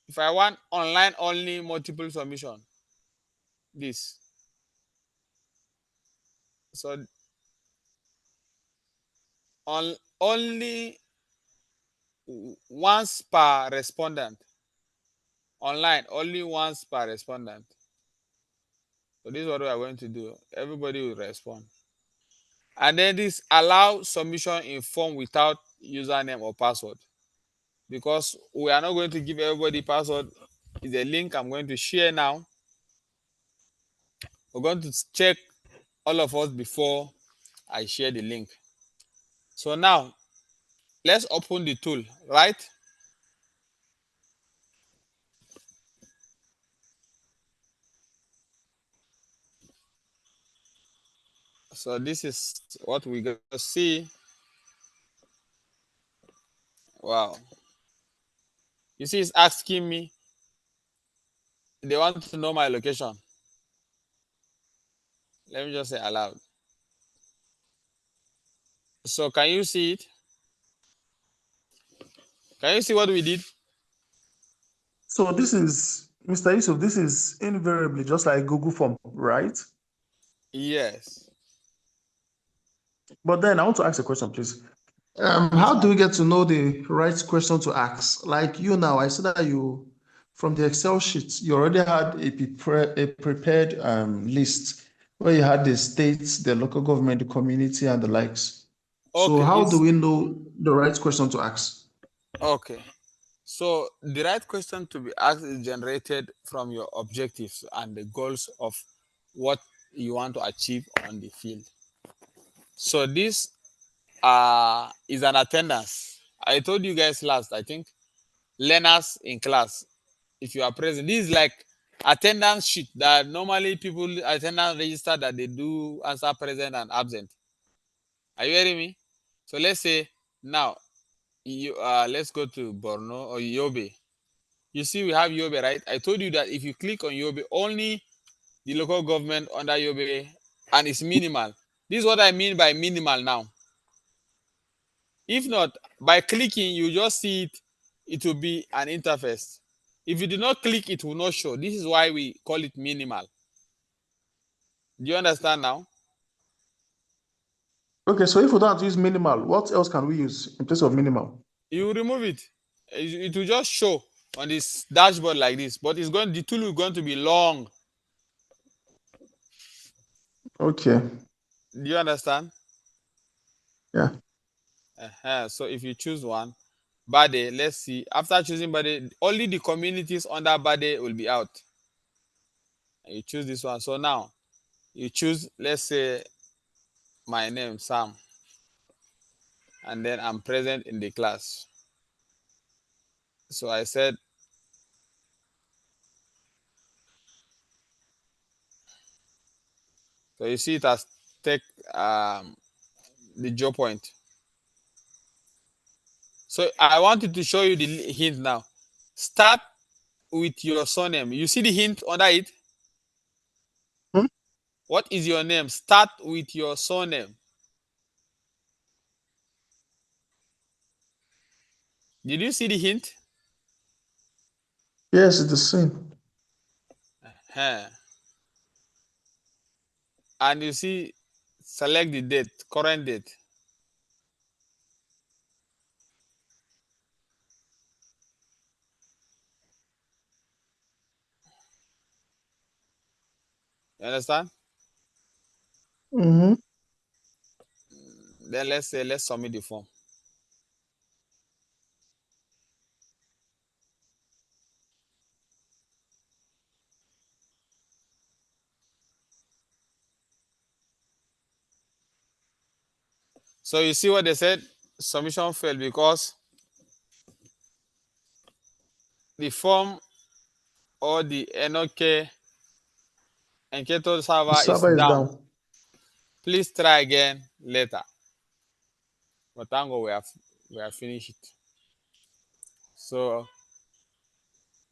If I want online only multiple submission, this. So on only once per respondent. Online, only once per respondent. So this is what we are going to do. Everybody will respond. And then this allow submission in form without username or password. Because we are not going to give everybody password. It's a link I'm going to share now. We're going to check all of us before I share the link. So now let's open the tool, right? So this is what we're going to see. Wow. You see, it's asking me, they want to know my location. Let me just say aloud. So can you see it? Can you see what we did? So this is, Mr. Yusuf, this is invariably just like Google form, right? Yes. But then I want to ask a question, please. Yes, How do ma'am. we get to know the right question to ask? Like you now, I see that you, from the Excel sheet, you already had a prepared list where you had the states, the local government, the community, and the likes. So Okay, how do it's we know the right question to ask? okay. So the right question to be asked is generated from your objectives and the goals of what you want to achieve on the field. So this is an attendance. I told you guys last, I think, learners in class. If you are present, this is like attendance sheet that normally people attendance register that they do answer present and absent. Are you hearing me? So let's say now you let's go to Borno or Yobe. You see, we have Yobe, right? I told you that if you click on Yobe, only the local government under Yobe, and it's minimal. This is what I mean by minimal now. If not, by clicking, you just see it, it will be an interface. If you do not click, it will not show. This is why we call it minimal. Do you understand now? Okay, so if we don't use minimal, what else can we use in place of minimal? You remove it. It will just show on this dashboard like this, but the tool is going to be long. Okay. Do you understand? Yeah. So if you choose one, Bade, let's see. After choosing Bade, only the communities under Bade will be out. And you choose this one. So now you choose, let's say, my name, Sam, and then I'm present in the class. So I said, so you see it as take the job point. So I wanted to show you the hint now. Start with your surname. You see the hint under it? Hmm? What is your name? Start with your surname. Did you see the hint? Yes, it's the same. And you see, select the date, current date. You understand? Mm-hmm. Then let's say, let's submit the form. So you see what they said? Submission failed because the form or the NOK Enketo The server is server is down. down. Please try again later. But thank God we have finished it. So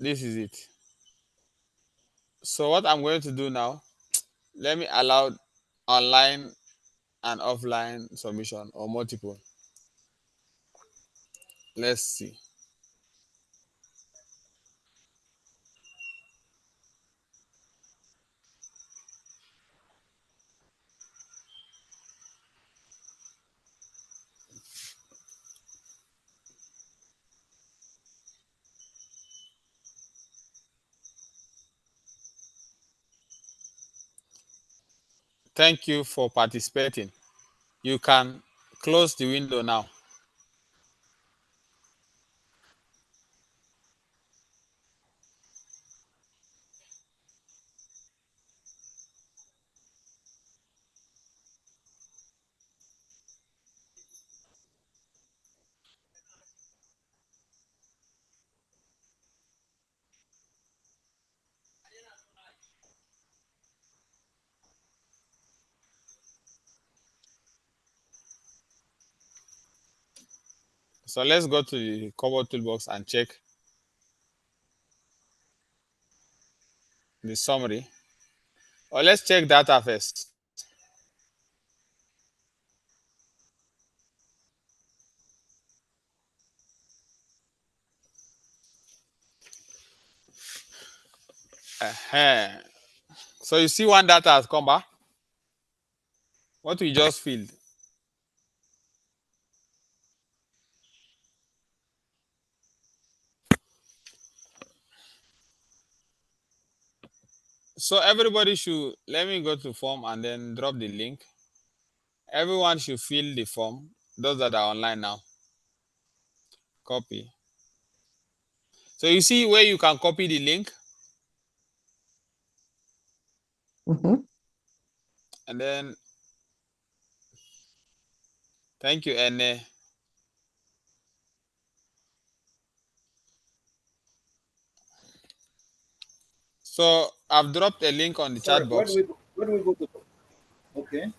this is it. So what I'm going to do now, let me allow online and offline submission or multiple. Let's see. Thank you for participating. You can close the window now. So let's go to the cover toolbox and check the summary. Or let's check data first. So you see one data has come back. What we just filled. So everybody should, let me go to form and then drop the link. Everyone should fill the form. Those that are online now. Copy. So you see where you can copy the link Mm-hmm. and then thank you, Ene. So I've dropped a link on the Sorry, chat box. where do we go to? Okay.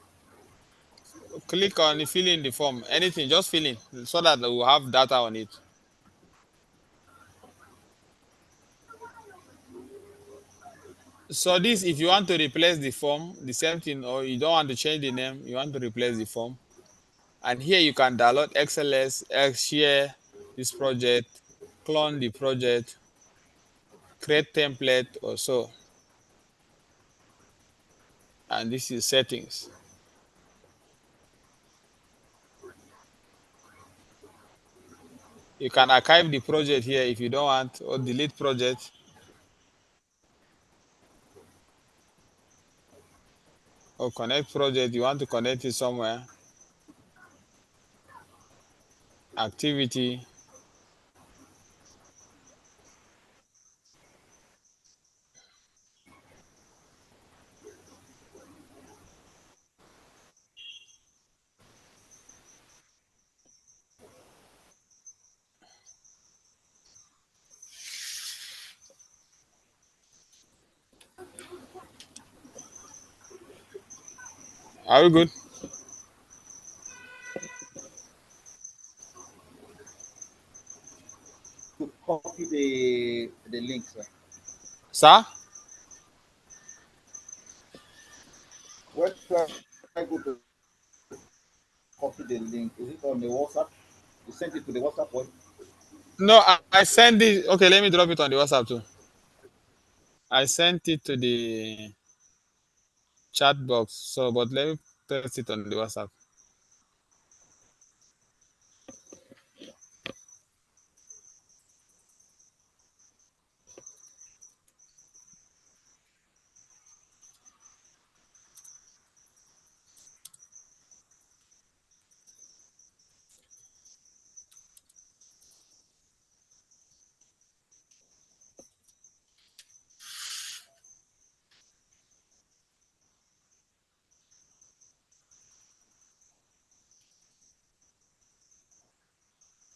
Click on fill in the form. Anything, just fill in so that we'll have data on it. So this, if you want to replace the form, the same thing, or you don't want to change the name, you want to replace the form. And here you can download XLS, share this project, clone the project, create template or so. And this is settings. You can archive the project here if you don't want, or delete project. Or connect project, you want to connect it somewhere. Activity. Are we good? To copy the link, sir. Sir? Where do I go to copy the link? Is it on the WhatsApp? You sent it to the WhatsApp boy? No, I sent it. Okay, let me drop it on the WhatsApp too. I sent it to the chat box. So, but let me paste it on the WhatsApp.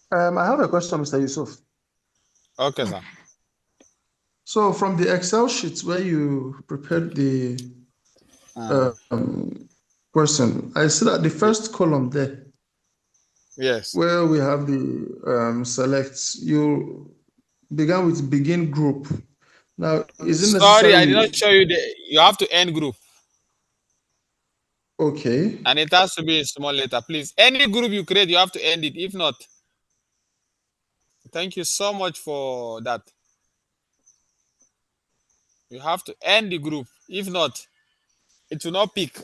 I have a question, Mr. Yusuf. Okay, sir. So from the Excel sheet where you prepared the question, I see that the first column there, Yes. where we have the select, you began with begin group. Now, is it Sorry, necessary I did not show you the. You have to end group. Okay. And it has to be in small letter, please. Any group you create, you have to end it. If not, thank you so much for that. You have to end the group. If not, it will not pick.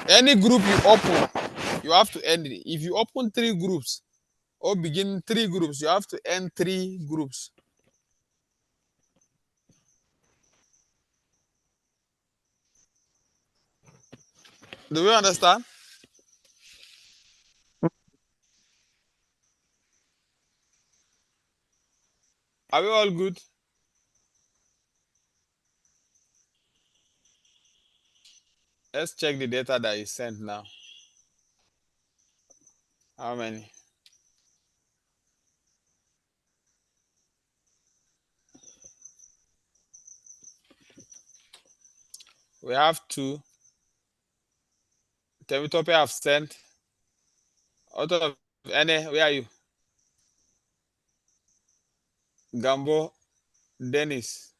Any group you open, you have to end it. If you open 3 groups or begin 3 groups, you have to end 3 groups. Do we understand? Are we all good? Let's check the data that is sent now. How many? We have 2. Temitope have sent. Out of any, where are you? Gambo, Dennis.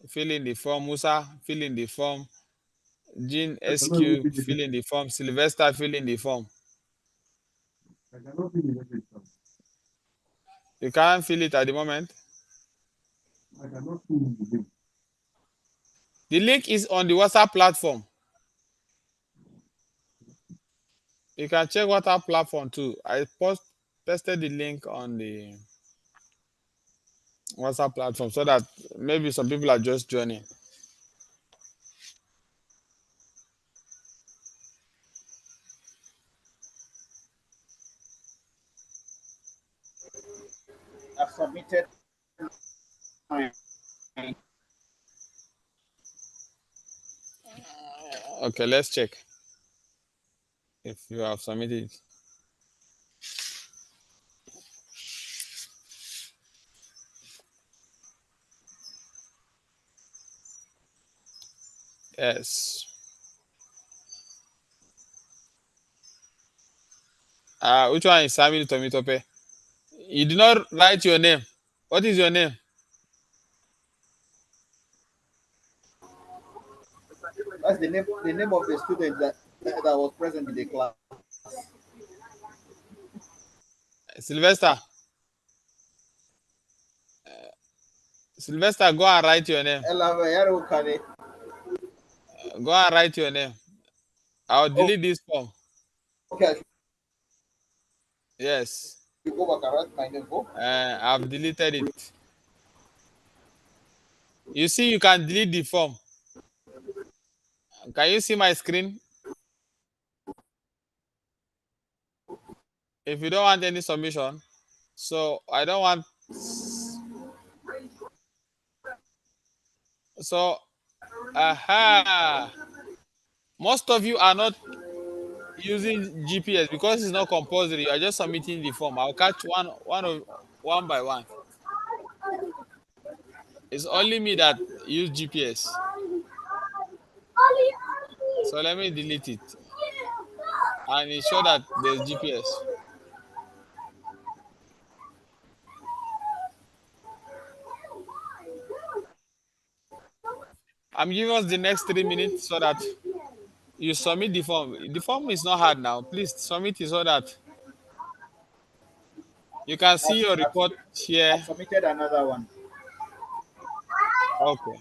Fill in the form. Musa, fill in the form. Jean I SQ, cannot even see the fill in the form. Sylvester, fill in the form. I cannot see the message. You can't fill it at the moment. I cannot see the The link is on the WhatsApp platform. You can check WhatsApp platform too. I pasted the link on the WhatsApp platform so that maybe some people are just joining. I've submitted mine. Okay, let's check if you have submitted. Yes. Which one is Sami Tomitope? You did not write your name. What is your name? That's the name of the student that was present in the class. Sylvester. Sylvester, go and write your name. Ella Yaro Kane. Go and write your name. I'll delete this form. Okay, I Yes. should go back and write my name. Oh, I've deleted it. You see, you can delete the form. Can you see my screen? If you don't want any submission, so I don't want. So, aha. Most of you are not using GPS because it's not compulsory. You are just submitting the form. I'll catch one by one. It's only me that use GPS. So let me delete it and ensure that there's GPS. I'm giving us the next 3 minutes so that you submit the form. The form is not hard now. Please submit it so that you can see your I've, report here. I've submitted another one. Okay.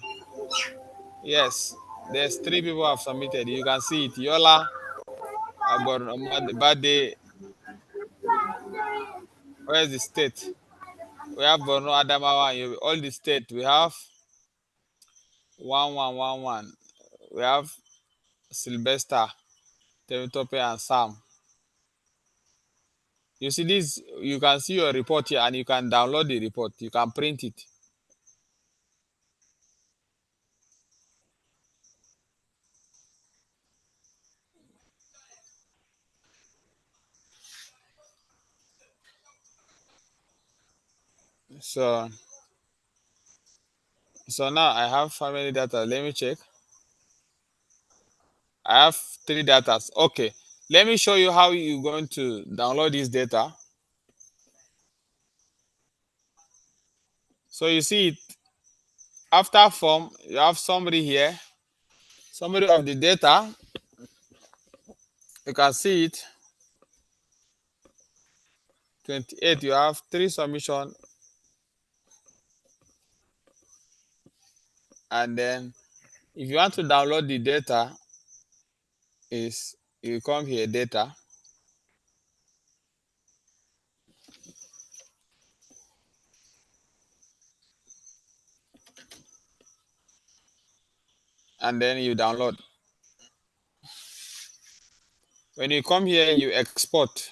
Yes. There's 3 people have submitted. You can see it. Yola, birthday. Where's the state? We have Borno, Adamawa, all the state. We have 1111. We have Sylvester, Temitope, and Sam. You see this, you can see your report here and you can download the report. You can print it. So, so now I have family data. Let me check. I have 3 data. Okay. Let me show you how you're going to download this data. So you see it after form, you have summary here. Summary of the data. You can see it. 28, you have 3 submission, and then if you want to download the data, is you come here data, and then you download. When you come here, you export.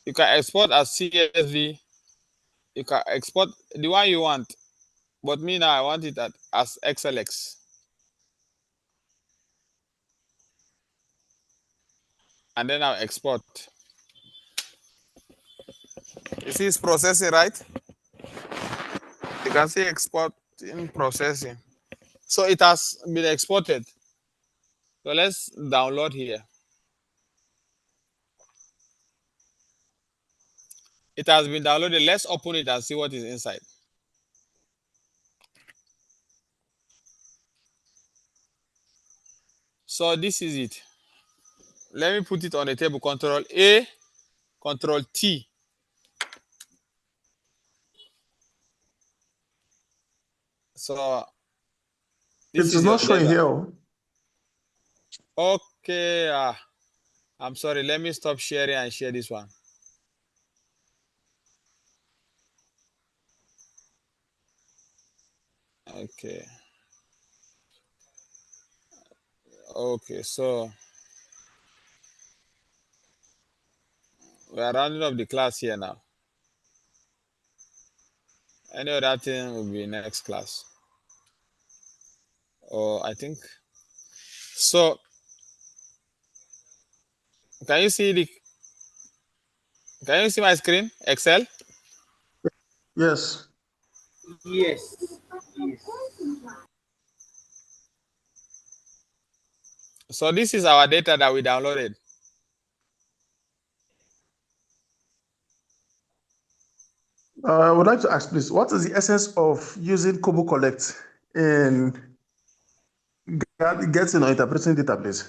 You can export as CSV. You can export the one you want, but me now I want it as XLX. And then I'll export. You see it's processing, right? You can see export in processing. So it has been exported. So let's download here. It has been downloaded. Let's open it and see what is inside. So this is it. Let me put it on the table. Control A, Control T. So It this is is your not showing data. here. Okay. I'm sorry. Let me stop sharing and share this one. Okay. Okay. So we are rounding up the class here now. Any other thing will be next class. Or I think. So can you see the can you see my screen? Excel? Yes. Yes. Yes. So this is our data that we downloaded. I would like to ask, please, what is the essence of using Kobo Collect in getting or interpreting data, please?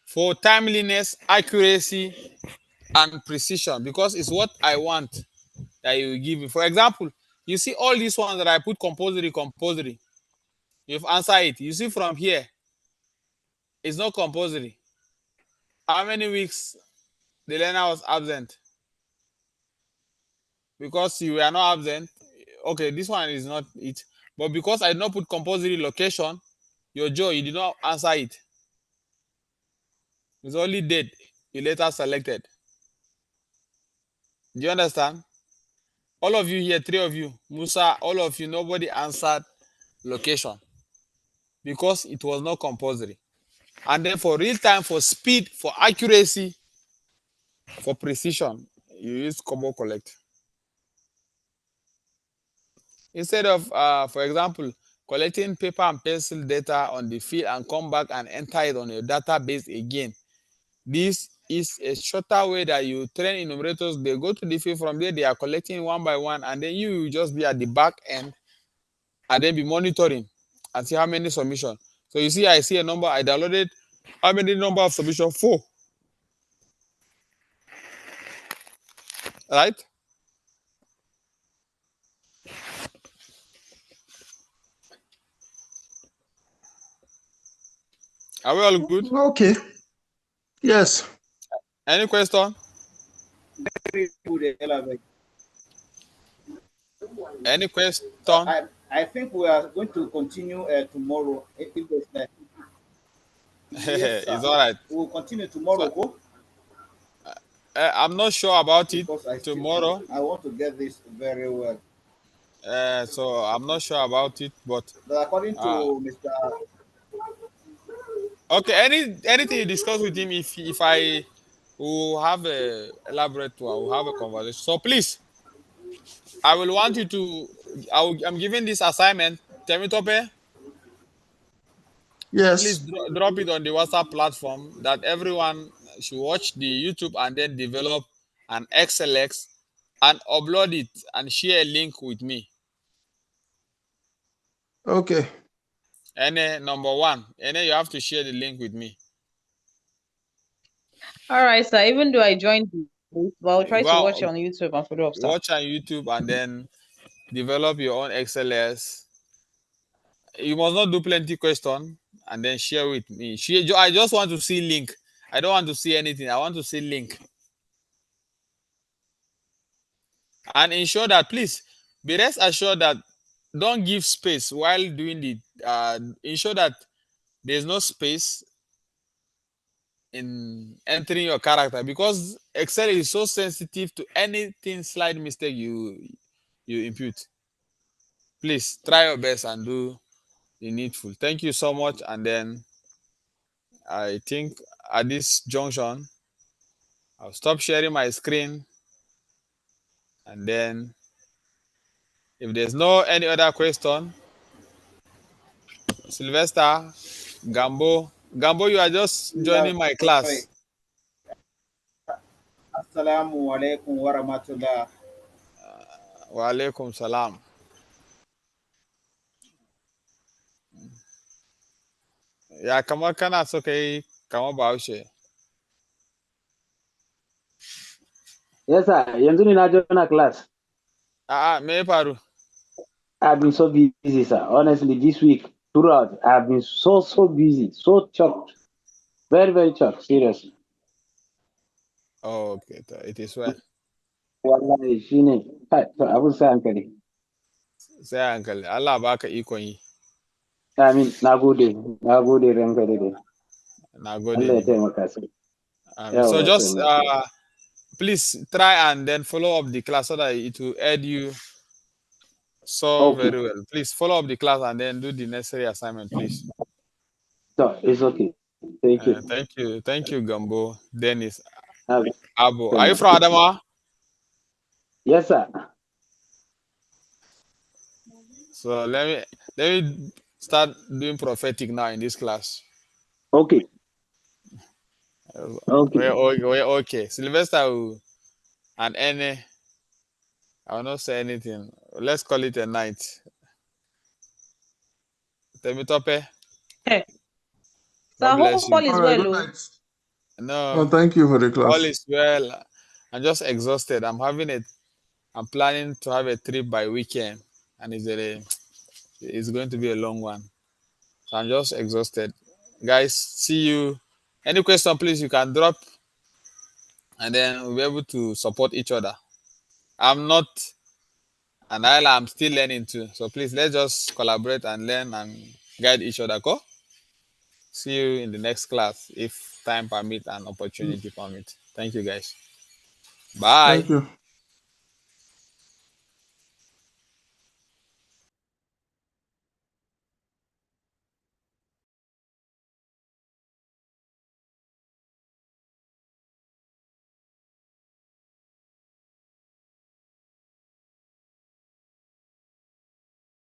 For timeliness, accuracy, and precision, because it's what I want that you give me. For example, you see all these ones that I put compulsory. You've answered it. You see from here, it's not compulsory. How many weeks the learner was absent? Because you were not absent. Okay, this one is not it. But because I did not put compulsory location, your Joe, you did not answer it. It's only date you later selected. Do you understand? All of you here, three of you, Musa, all of you, nobody answered location because it was not compulsory. And then for real time, for speed, for accuracy, for precision, you use combo collect. Instead of, for example, collecting paper and pencil data on the field and come back and enter it on your database again, this is a shorter way that you train enumerators. They go to the field, from there they are collecting one by one, and then you will just be at the back end and then be monitoring and see how many submission. So you see, I see a number, I downloaded how many number of submission? 4. Right? Are we all good? Okay. Yes. Any question? Very good, Ella. Any So question? I think we are going to continue tomorrow. If there's yes, sir. It's all right. We will continue So tomorrow, go, I'm not sure about it because tomorrow. I want to get this very well. So I'm not sure about it, but But according uh, to Mr. okay. Anything you discuss with him, if I will have a elaborate one, we'll have a conversation. So please, I will want you to. I'm giving this assignment. Temitope, please Yes. drop it on the WhatsApp platform that everyone should watch the YouTube and then develop an XLX and upload it and share a link with me. Okay. And number one, and then you have to share the link with me. All right, sir. Even though I joined the group, but I'll try to watch it Go on YouTube and follow up, sir. watch on YouTube and then develop your own XLS. You must not do plenty question and then share with me. I just want to see link. I don't want to see anything. I want to see link. And ensure that, please be rest assured that don't give space while doing the ensure that there's no space in entering your character, because Excel is so sensitive to anything slight mistake you impute. Please try your best and do the needful. Thank you so much. And then I think at this junction, I'll stop sharing my screen. And then if there's no any other question, Sylvester, Gambo, you are just Yeah, joining my class. Assalamu alaikum wa rahmatullah. Wa alaikum salam. Ya kamar kana so kai kamar Bahaushe. Yes, sir. Yanzu ne na na class. Me ya faru? I've been so busy, sir. Honestly, this week, throughout, I've been so busy, so choked. Very, very choked, seriously. Oh, okay, it is well. Wallahi, shine. Kai, to abun sai hankali. Sai hankali. Allah baka ikon yi. Amin, na gode ranka dai. Na gode Allah ya ni ma. taimaka sai. So Yawa, just taimaka. please try and then follow up the class so that it will aid you so Okay, very well. Please follow up the class and then do the necessary assignment, please. so it's okay. Thank you. Thank you, Gambo, Dennis, Okay, Abo. Are you taimaka. from Adama? Yes, sir. So let me start doing prophetic now in this class. Okay. Okay. We're okay. Sylvester and Ene, I will not say anything. Let's call it a night. Temitope, Hey, so God I bless hope you. all is All right, well. good Oh. night. Oh, No, thank you for the all class. is well. I'm just exhausted. I'm planning to have a trip by weekend, and it's going to be a long one. So I'm just exhausted. Guys, see you. Any question, please, you can drop, and then we'll be able to support each other. I'm not an island, I'm still learning too. So please, let's just collaborate and learn and guide each other. Go. See you in the next class if time permit and opportunity permit. Thank you, guys. Bye. Thank you.